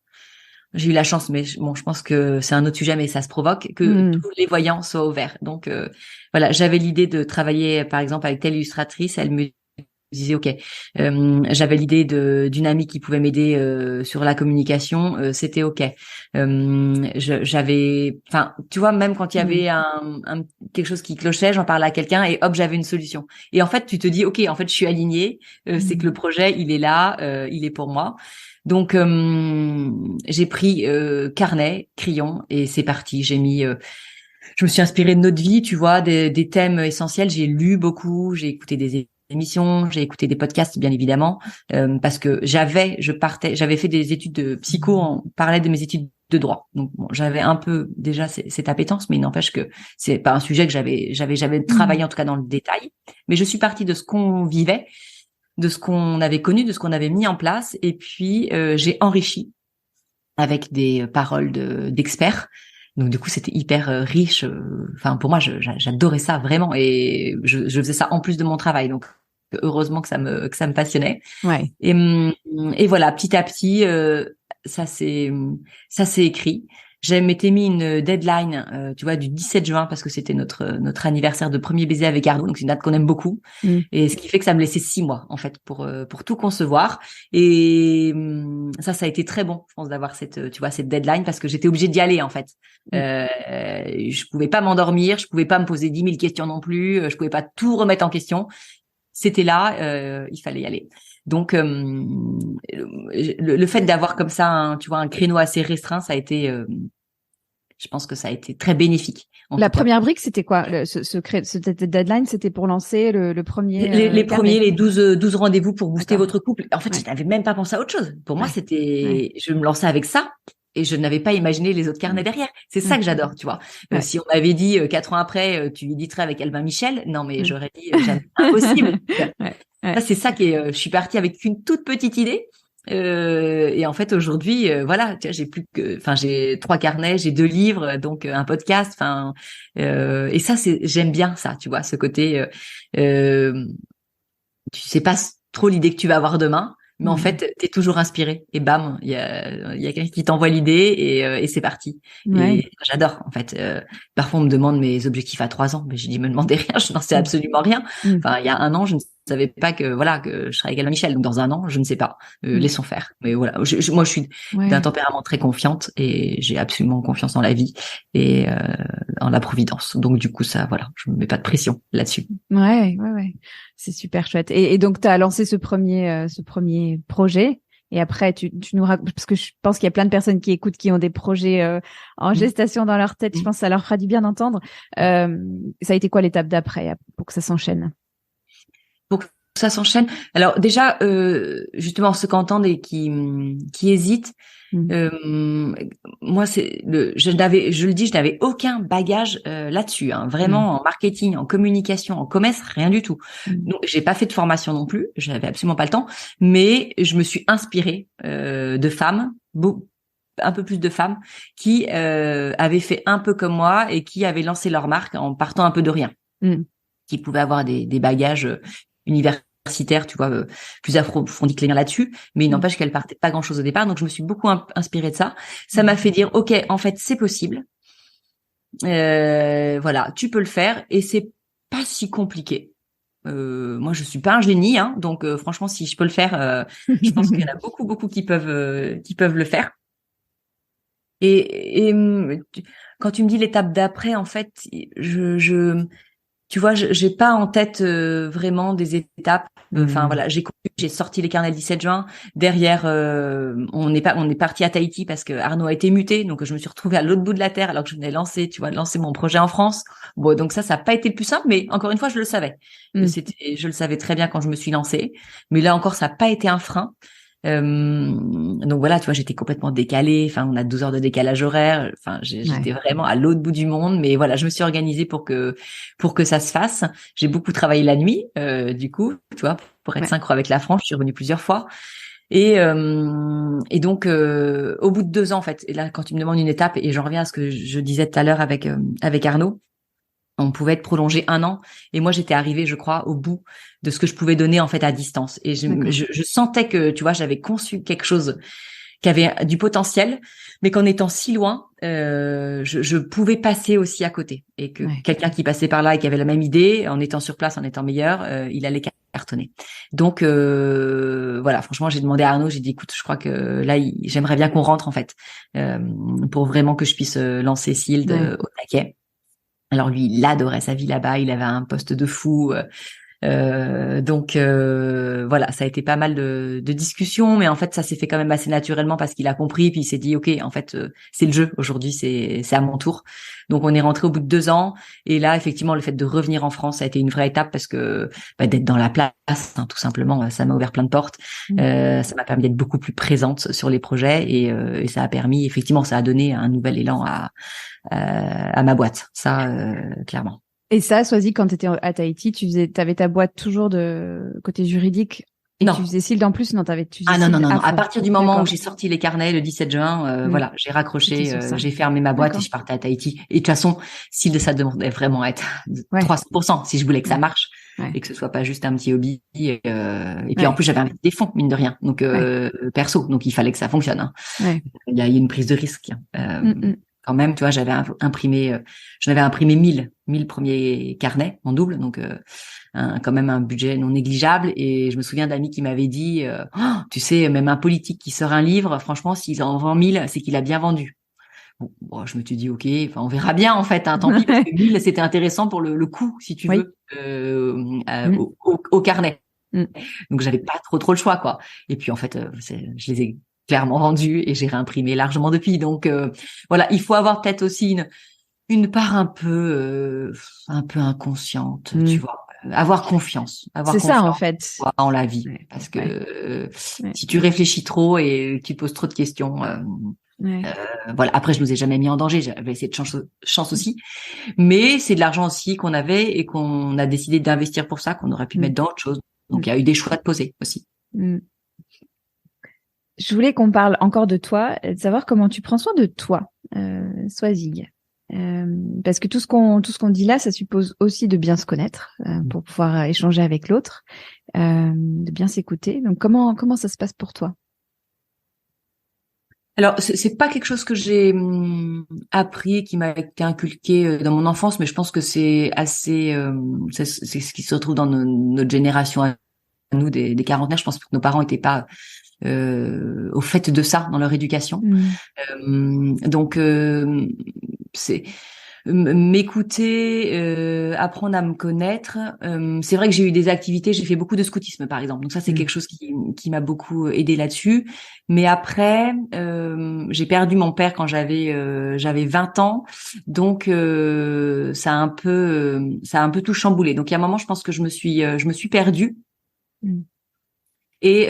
J'ai eu la chance, mais bon, je pense que c'est un autre sujet, mais ça se provoque, que tous les voyants soient ouverts. Donc, voilà, j'avais l'idée de travailler, par exemple, avec telle illustratrice. Elle me disait, OK, j'avais l'idée d'une amie qui pouvait m'aider sur la communication. C'était OK. Enfin, tu vois, même quand il y avait quelque chose qui clochait, j'en parlais à quelqu'un et hop, j'avais une solution. Et en fait, tu te dis, OK, en fait, je suis alignée. C'est que le projet, il est là, il est pour moi. Donc, j'ai pris carnet, crayon et c'est parti. Je me suis inspirée de notre vie, tu vois, des thèmes essentiels. J'ai lu beaucoup, j'ai écouté des émissions, j'ai écouté des podcasts, bien évidemment, parce que j'avais fait des études de psycho en parallèle de mes études de droit. Donc, bon, j'avais un peu déjà cette appétence, mais il n'empêche que c'est pas un sujet que j'avais jamais travaillé, en tout cas dans le détail. Mais je suis partie de ce qu'on vivait, de ce qu'on avait connu, de ce qu'on avait mis en place, et puis j'ai enrichi avec des paroles d'experts. Donc du coup, c'était hyper riche. Enfin, pour moi, j'adorais ça vraiment, et je faisais ça en plus de mon travail. Donc heureusement que ça me passionnait. Ouais. Et voilà, petit à petit, ça s'est écrit. Je m'étais mis une deadline, tu vois, du 17 juin, parce que c'était notre anniversaire de premier baiser avec Arnaud, donc c'est une date qu'on aime beaucoup. Et ce qui fait que ça me laissait 6 mois, en fait, pour tout concevoir. Et ça a été très bon, je pense, d'avoir cette deadline, parce que j'étais obligée d'y aller, en fait. Je pouvais pas m'endormir, je pouvais pas me poser 10 000 questions non plus, je pouvais pas tout remettre en question. C'était là, il fallait y aller. Donc, le fait d'avoir comme ça, un créneau assez restreint, ça a été, je pense que ça a été très bénéfique. La première brique, c'était quoi? Cette deadline, c'était pour lancer le premier. Les premiers, les 12 rendez-vous pour booster votre couple. En fait, Ouais. je n'avais même pas pensé à autre chose. Pour moi, je me lançais avec ça. Et je n'avais pas imaginé les autres carnets derrière. C'est ça que j'adore, tu vois. Si on m'avait dit 4 ans après, tu éditerais avec Albin Michel, non, mais j'aurais dit jamais, impossible. Ça, c'est ça je suis partie avec une toute petite idée. Et en fait, aujourd'hui, voilà, tu vois, j'ai 3 carnets, j'ai 2 livres, donc un podcast. Enfin, et ça, j'aime bien ça, tu vois, ce côté. Tu sais pas trop l'idée que tu vas avoir demain. Mais en fait, t'es toujours inspiré. Et bam, il y a quelqu'un qui t'envoie l'idée et c'est parti. Et j'adore, en fait. Parfois, on me demande mes objectifs à 3 ans. Mais je dis, me demandez rien, je n'en sais absolument rien. Enfin, il y a 1 an, je ne savais pas que je serais avec Albin Michel. Donc, dans 1 an, je ne sais pas. Laissons faire. Mais voilà, moi, je suis d'un tempérament très confiante et j'ai absolument confiance en la vie et en la providence. Donc, du coup, ça, voilà, je me mets pas de pression là-dessus. Ouais. C'est super chouette. Et donc, tu as lancé ce premier projet. Et après, tu nous racontes, parce que je pense qu'il y a plein de personnes qui écoutent, qui ont des projets en gestation dans leur tête. Je pense que ça leur fera du bien d'entendre. Ça a été quoi l'étape d'après pour que ça s'enchaîne? Pour que ça s'enchaîne. Alors déjà, justement, ceux qui entendent et qui hésitent, moi, je n'avais aucun bagage là-dessus, hein, vraiment en marketing, en communication, en commerce, rien du tout. Donc, j'ai pas fait de formation non plus, j'avais absolument pas le temps, mais je me suis inspirée de femmes, un peu plus de femmes qui avaient fait un peu comme moi et qui avaient lancé leur marque en partant un peu de rien, qui pouvaient avoir des bagages universitaire, tu vois, plus approfondi que les miens là-dessus, mais il n'empêche qu'elle partait pas grand-chose au départ, donc je me suis beaucoup inspirée de ça. Ça m'a fait dire, ok, en fait, c'est possible. Voilà, tu peux le faire et c'est pas si compliqué. Moi, je suis pas un génie, hein, donc franchement, si je peux le faire, je pense qu'il y en a beaucoup qui peuvent le faire. Et quand tu me dis l'étape d'après, en fait, tu vois, j'ai pas en tête vraiment des étapes. Enfin voilà, j'ai sorti les carnets le 17 juin. Derrière, on est parti à Tahiti parce que Arnaud a été muté, donc je me suis retrouvée à l'autre bout de la terre alors que je venais de lancer mon projet en France. Bon, donc ça a pas été le plus simple, mais encore une fois, je le savais. Je le savais très bien quand je me suis lancée, mais là encore, ça a pas été un frein. Donc voilà, tu vois, j'étais complètement décalée. Enfin, on a 12 heures de décalage horaire. Enfin, j'étais vraiment à l'autre bout du monde. Mais voilà, je me suis organisée pour que ça se fasse. J'ai beaucoup travaillé la nuit, du coup, tu vois, pour être synchro avec la France. Je suis revenue plusieurs fois. Et donc, au bout de 2 ans, en fait, et là, quand tu me demandes une étape, et j'en reviens à ce que je disais tout à l'heure avec Arnaud, on pouvait être prolongé 1 an. Et moi, j'étais arrivée, je crois, au bout de ce que je pouvais donner, en fait, à distance. Et je sentais que, tu vois, j'avais conçu quelque chose qui avait du potentiel, mais qu'en étant si loin, je pouvais passer aussi à côté. Et que quelqu'un qui passait par là et qui avait la même idée, en étant sur place, en étant meilleur, il allait cartonner. Donc, voilà, franchement, j'ai demandé à Arnaud, j'ai dit, écoute, je crois que là, j'aimerais bien qu'on rentre, en fait, pour vraiment que je puisse lancer Sealed au taquet. Alors lui, il adorait sa vie là-bas, il avait un poste de fou. Donc voilà, ça a été pas mal de discussions, mais en fait ça s'est fait quand même assez naturellement parce qu'il a compris, puis il s'est dit ok, en fait c'est le jeu aujourd'hui, c'est à mon tour. Donc on est rentré au bout de 2 ans, et là effectivement le fait de revenir en France ça a été une vraie étape parce que d'être dans la place, hein, tout simplement, ça m'a ouvert plein de portes. Ça m'a permis d'être beaucoup plus présente sur les projets, et ça a permis effectivement, ça a donné un nouvel élan à ma boîte, ça clairement. Et ça, Swazik, quand tu étais à Tahiti, t'avais ta boîte toujours de côté juridique et Non. tu faisais Sealed en plus? Non, tu faisais Non. à À fond. partir du moment où j'ai sorti les carnets le 17 juin, voilà, j'ai raccroché, j'ai fermé ma boîte et je partais à Tahiti. Et de toute façon, si ça demandait vraiment à être 300%, si je voulais que ça marche et que ce soit pas juste un petit hobby. Et puis en plus, j'avais investi des fonds, mine de rien, donc perso, donc il fallait que ça fonctionne. Hein. Il y a une prise de risque. Quand même, tu vois, j'en avais imprimé 1000 premiers carnets en double, donc quand même un budget non négligeable. Et je me souviens d'amis qui m'avaient dit, tu sais, même un politique qui sort un livre, franchement, s'il en vend 1000, c'est qu'il a bien vendu. Bon, je me suis dit, ok, enfin, on verra bien en fait, hein, tant pis, parce que 1000, c'était intéressant pour le coût, si tu veux, au carnet. Donc j'avais pas trop le choix, quoi. Et puis en fait, je les ai clairement vendus et j'ai réimprimé largement depuis. Donc voilà, il faut avoir peut-être aussi une part un peu inconsciente, tu vois. Avoir confiance. C'est ça en fait. En la vie, parce que si tu réfléchis trop et tu te poses trop de questions, voilà. Après, je nous ai jamais mis en danger. J'avais essayé de chance aussi, mais c'est de l'argent aussi qu'on avait et qu'on a décidé d'investir pour ça, qu'on aurait pu mettre dans autre chose. Donc il y a eu des choix de poser aussi. Je voulais qu'on parle encore de toi, de savoir comment tu prends soin de toi, Swazig. Parce que tout ce qu'on dit là, ça suppose aussi de bien se connaître pour pouvoir échanger avec l'autre, de bien s'écouter. Donc comment ça se passe pour toi? Alors c'est pas quelque chose que j'ai appris, qui m'a été inculqué dans mon enfance, mais je pense que c'est assez, c'est ce qui se retrouve dans notre génération à nous des quarantenaires. Je pense que nos parents étaient pas au fait de ça dans leur éducation. Donc c'est m'écouter, apprendre à me connaître. C'est vrai que j'ai eu des activités, j'ai fait beaucoup de scoutisme par exemple, donc ça c'est quelque chose qui m'a beaucoup aidé là-dessus. Mais après, j'ai perdu mon père quand j'avais 20 ans, donc ça a un peu tout chamboulé. Donc il y a un moment, je pense que je me suis perdue. Et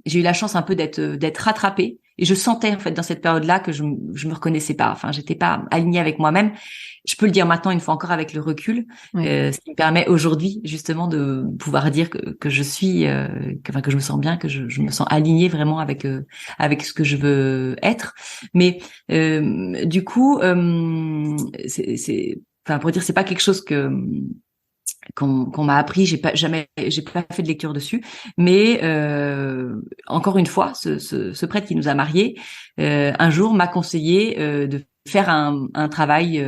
j'ai eu la chance un peu d'être rattrapée, et je sentais en fait dans cette période-là que je me reconnaissais pas. Enfin, j'étais pas alignée avec moi-même. Je peux le dire maintenant une fois encore avec le recul, ce qui me permet aujourd'hui justement de pouvoir dire que je suis, que je me sens bien, que je me sens alignée vraiment avec ce que je veux être. Mais du coup, enfin pour dire, c'est pas quelque chose qu'on m'a appris, j'ai pas fait de lecture dessus, mais encore une fois, ce prêtre qui nous a mariés un jour m'a conseillé de faire un travail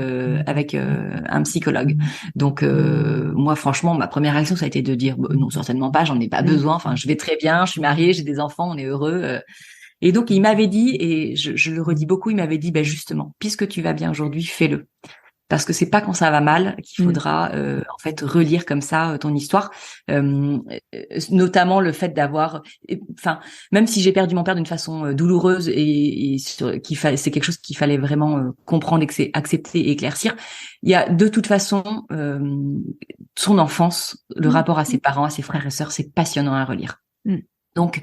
avec un psychologue. Donc moi franchement, ma première réaction ça a été de dire non, certainement pas, j'en ai pas besoin, enfin je vais très bien, je suis mariée, j'ai des enfants, on est heureux. Et donc il m'avait dit, et je le redis beaucoup, il m'avait dit justement, puisque tu vas bien aujourd'hui, fais-le. Parce que c'est pas quand ça va mal qu'il faudra en fait relire comme ça ton histoire, notamment le fait d'avoir, enfin même si j'ai perdu mon père d'une façon douloureuse et c'est quelque chose qu'il fallait vraiment comprendre, accepter et éclaircir. Il y a de toute façon son enfance, le rapport à ses parents, à ses frères et sœurs, c'est passionnant à relire. Donc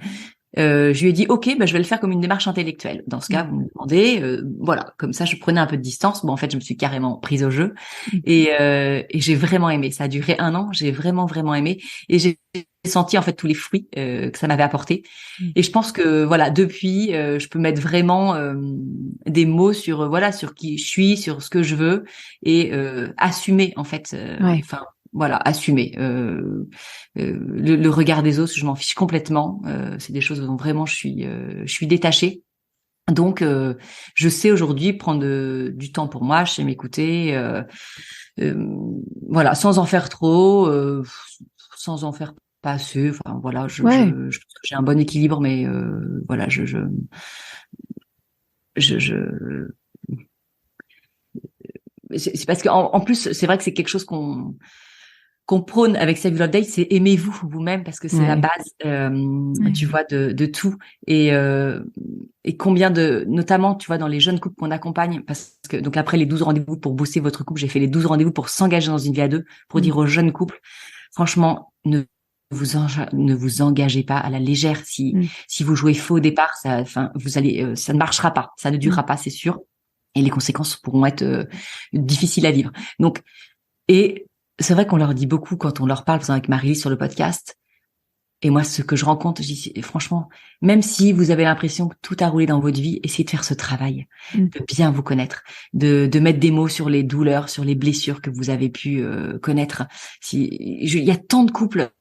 je lui ai dit ok, bah, je vais le faire comme une démarche intellectuelle. Dans ce cas, vous me demandez, voilà, comme ça, je prenais un peu de distance. Bon, en fait, je me suis carrément prise au jeu et j'ai vraiment aimé. Ça a duré 1 an. J'ai vraiment aimé et j'ai senti en fait tous les fruits que ça m'avait apporté. Et je pense que voilà, depuis, je peux mettre vraiment des mots sur voilà sur qui je suis, sur ce que je veux et assumer en fait. Enfin voilà, assumer le regard des autres. Je m'en fiche complètement. C'est des choses dont vraiment je suis détachée. Donc, je sais aujourd'hui prendre du temps pour moi, je sais m'écouter, voilà, sans en faire trop, sans en faire pas assez. Enfin, voilà, je pense que j'ai un bon équilibre, mais voilà, je c'est parce qu'en en plus, c'est vrai que c'est quelque chose qu'on prône avec Save Your Love Day, c'est aimez-vous vous-même parce que c'est la base, tu vois, de tout. Et combien notamment, tu vois, dans les jeunes couples qu'on accompagne, parce que donc après les 12 rendez-vous pour booster votre couple, j'ai fait les 12 rendez-vous pour s'engager dans une vie à deux, pour dire aux jeunes couples, franchement, ne vous engagez pas à la légère. Si vous jouez faux au départ, enfin, vous allez, ça ne marchera pas, ça ne durera pas, c'est sûr. Et les conséquences pourront être difficiles à vivre. Donc, et c'est vrai qu'on leur dit beaucoup quand on leur parle, par exemple avec Marie sur le podcast. Et moi, ce que je rencontre, je dis, franchement, même si vous avez l'impression que tout a roulé dans votre vie, essayez de faire ce travail, de bien vous connaître, de mettre des mots sur les douleurs, sur les blessures que vous avez pu connaître. Il y a tant de couples,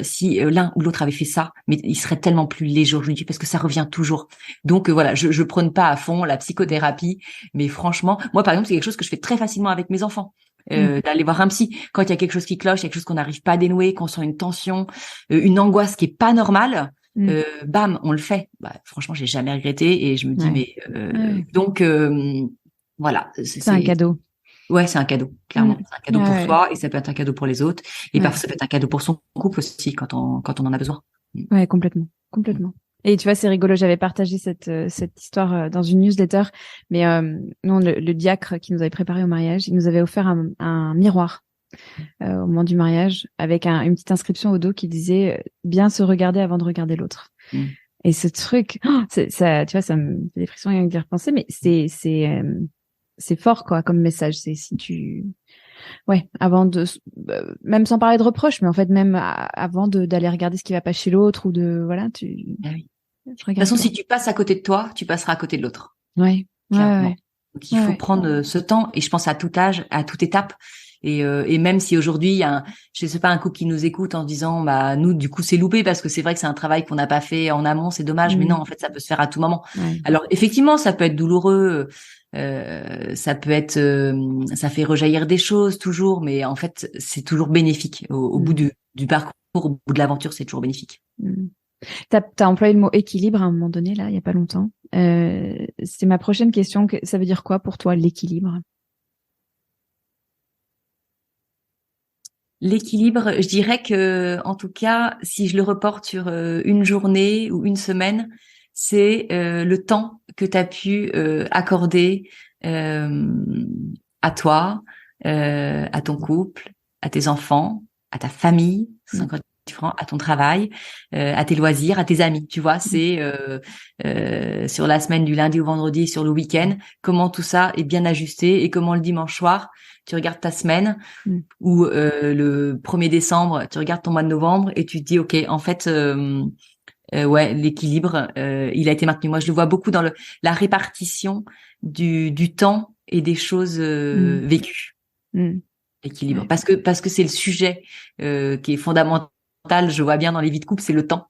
si l'un ou l'autre avait fait ça, mais il serait tellement plus léger aujourd'hui parce que ça revient toujours. Donc voilà, je prône pas à fond la psychothérapie, mais franchement, moi par exemple, c'est quelque chose que je fais très facilement avec mes enfants. D'aller voir un psy quand il y a quelque chose qui cloche, il y a quelque chose qu'on n'arrive pas à dénouer, qu'on sent une tension, une angoisse qui est pas normale, bam, on le fait. Bah, franchement, j'ai jamais regretté et je me dis mais donc voilà, c'est un cadeau. Ouais, c'est un cadeau, clairement. C'est un cadeau pour soi et ça peut être un cadeau pour les autres et parfois ça peut être un cadeau pour son couple aussi quand on en a besoin. Ouais, complètement. Et tu vois, c'est rigolo, j'avais partagé cette histoire dans une newsletter, mais non, le diacre qui nous avait préparé au mariage, il nous avait offert un miroir au moment du mariage avec une petite inscription au dos qui disait bien se regarder avant de regarder l'autre. Et ce truc, ça, tu vois, ça me fait des frissons rien que d'y repenser, mais c'est fort quoi comme message. C'est si tu avant de même sans parler de reproches, mais en fait même avant d'aller regarder ce qui va pas chez l'autre ou de voilà, de toute façon, si tu passes à côté de toi, tu passeras à côté de l'autre. Clairement. Donc il faut prendre ce temps et je pense à tout âge, à toute étape. Et même si aujourd'hui il y a je sais pas un couple qui nous écoute en se disant bah nous du coup c'est loupé parce que c'est vrai que c'est un travail qu'on n'a pas fait en amont, c'est dommage, mais non en fait ça peut se faire à tout moment. Alors effectivement ça peut être douloureux, ça peut être ça fait rejaillir des choses toujours, mais en fait c'est toujours bénéfique au bout du parcours, au bout de l'aventure, c'est toujours bénéfique. T'as employé le mot équilibre à un moment donné là il y a pas longtemps. C'est ma prochaine question, ça veut dire quoi pour toi l'équilibre? L'équilibre, je dirais que, en tout cas, si je le reporte sur une journée ou une semaine, c'est le temps que tu as pu accorder à toi, à ton couple, à tes enfants, à ta famille, c'est encore différent, à ton travail, à tes loisirs, à tes amis. Tu vois, c'est sur la semaine du lundi au vendredi, sur le week-end, comment tout ça est bien ajusté et comment le dimanche soir, tu regardes ta semaine ou le 1er décembre, tu regardes ton mois de novembre et tu te dis, OK, en fait, ouais, l'équilibre, il a été maintenu. Moi, je le vois beaucoup dans la répartition du temps et des choses vécues. L'équilibre. Parce que c'est le sujet qui est fondamental, je vois bien dans les vies de couple, c'est le temps.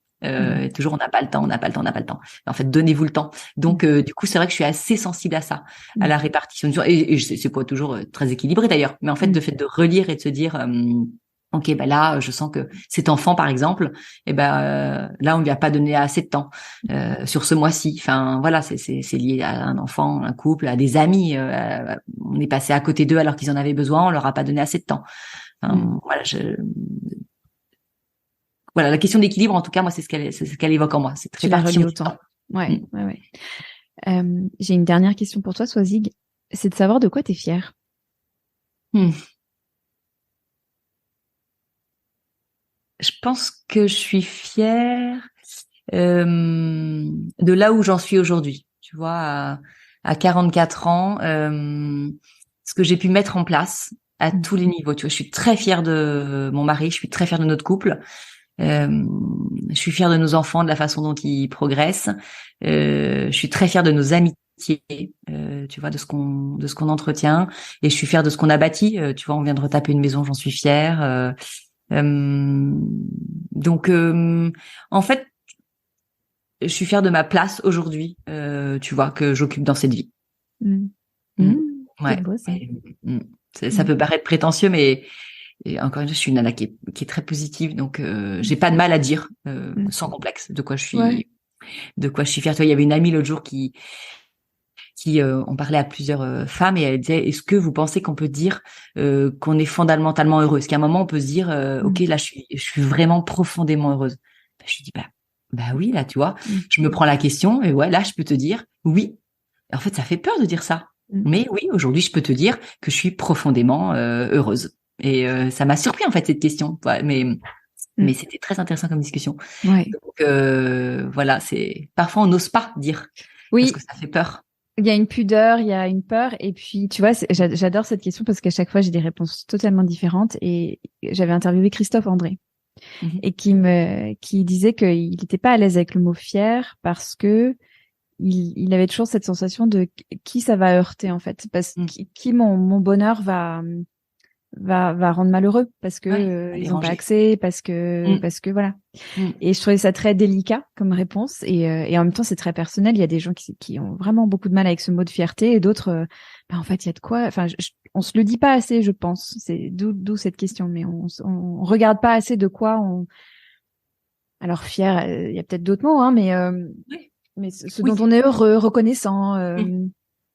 Toujours on n'a pas le temps. En fait, donnez-vous le temps. Donc du coup, c'est vrai que je suis assez sensible à ça, à la répartition du temps. Et c'est pas toujours très équilibré d'ailleurs, mais en fait, le fait de relire et de se dire OK, ben là, je sens que cet enfant, par exemple, et là, on lui a pas donné assez de temps sur ce mois-ci. Enfin, voilà, c'est lié à un enfant, un couple, à des amis. On est passé à côté d'eux alors qu'ils en avaient besoin. On leur a pas donné assez de temps. Enfin, voilà, la question d'équilibre, en tout cas, moi, c'est ce qu'elle évoque en moi. C'est très parti au temps. Ouais. J'ai une dernière question pour toi, Swazig. C'est de savoir de quoi t'es fière. Je pense que je suis fière de là où j'en suis aujourd'hui. Tu vois, à 44 ans, ce que j'ai pu mettre en place à tous les niveaux. Tu vois, je suis très fière de mon mari, je suis très fière de notre couple. Je suis fière de nos enfants, de la façon dont ils progressent. Je suis très fière de nos amitiés, tu vois, de ce qu'on entretient. Et je suis fière de ce qu'on a bâti. Tu vois, on vient de retaper une maison, j'en suis fière. Donc, en fait, je suis fière de ma place aujourd'hui, tu vois, que j'occupe dans cette vie. Ouais. C'est beau, ça. Ça peut paraître prétentieux, mais et encore une fois, je suis une nana qui est très positive, donc j'ai pas de mal à dire, sans complexe, de quoi je suis, fière. Toi, il y avait une amie l'autre jour qui on parlait à plusieurs femmes et elle disait, est-ce que vous pensez qu'on peut dire qu'on est fondamentalement heureux? Est-ce qu'à un moment on peut se dire, ok, là je suis vraiment profondément heureuse. Je lui dis bah oui, là tu vois, je me prends la question et ouais, là je peux te dire oui. Et en fait, ça fait peur de dire ça, mais oui, aujourd'hui je peux te dire que je suis profondément heureuse. Et ça m'a surpris en fait cette question, ouais, mais c'était très intéressant comme discussion. Ouais. Donc voilà, c'est parfois on n'ose pas dire parce que ça fait peur. Il y a une pudeur, il y a une peur, et puis tu vois, j'adore cette question parce qu'à chaque fois j'ai des réponses totalement différentes. Et j'avais interviewé Christophe André et qui disait qu'il n'était pas à l'aise avec le mot fier parce que il avait toujours cette sensation de qui ça va heurter en fait, parce qui mon bonheur va rendre malheureux parce que ils n'ont pas accès, parce que voilà. Et je trouvais ça très délicat comme réponse et en même temps c'est très personnel. Il y a des gens qui ont vraiment beaucoup de mal avec ce mot de fierté et d'autres en fait il y a de quoi, enfin on se le dit pas assez, je pense. C'est d'où cette question, mais on regarde pas assez de quoi on. Alors fier, il y a peut-être d'autres mots, hein, mais ce dont on est heureux, reconnaissant.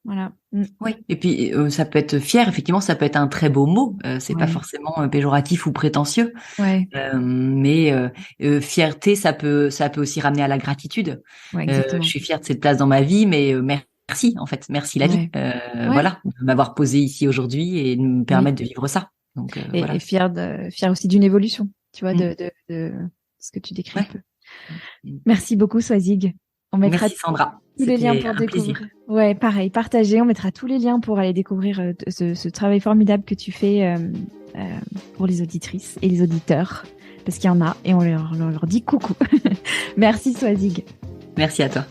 Voilà. Oui, et puis ça peut être fier, effectivement, ça peut être un très beau mot, c'est pas forcément péjoratif ou prétentieux. Ouais. Mais fierté, ça peut aussi ramener à la gratitude. Je suis fière de cette place dans ma vie, mais merci en fait, merci la vie. Voilà, de m'avoir posé ici aujourd'hui et de me permettre de vivre ça. Donc voilà. Et fière aussi d'une évolution, tu vois, de ce que tu décris un peu. Merci beaucoup, Swazig. On mettra Merci Sandra. tous les liens pour découvrir. Plaisir. Ouais, pareil, partagez. On mettra tous les liens pour aller découvrir ce travail formidable que tu fais pour les auditrices et les auditeurs, parce qu'il y en a et on leur dit coucou. Merci Swazig. Merci à toi.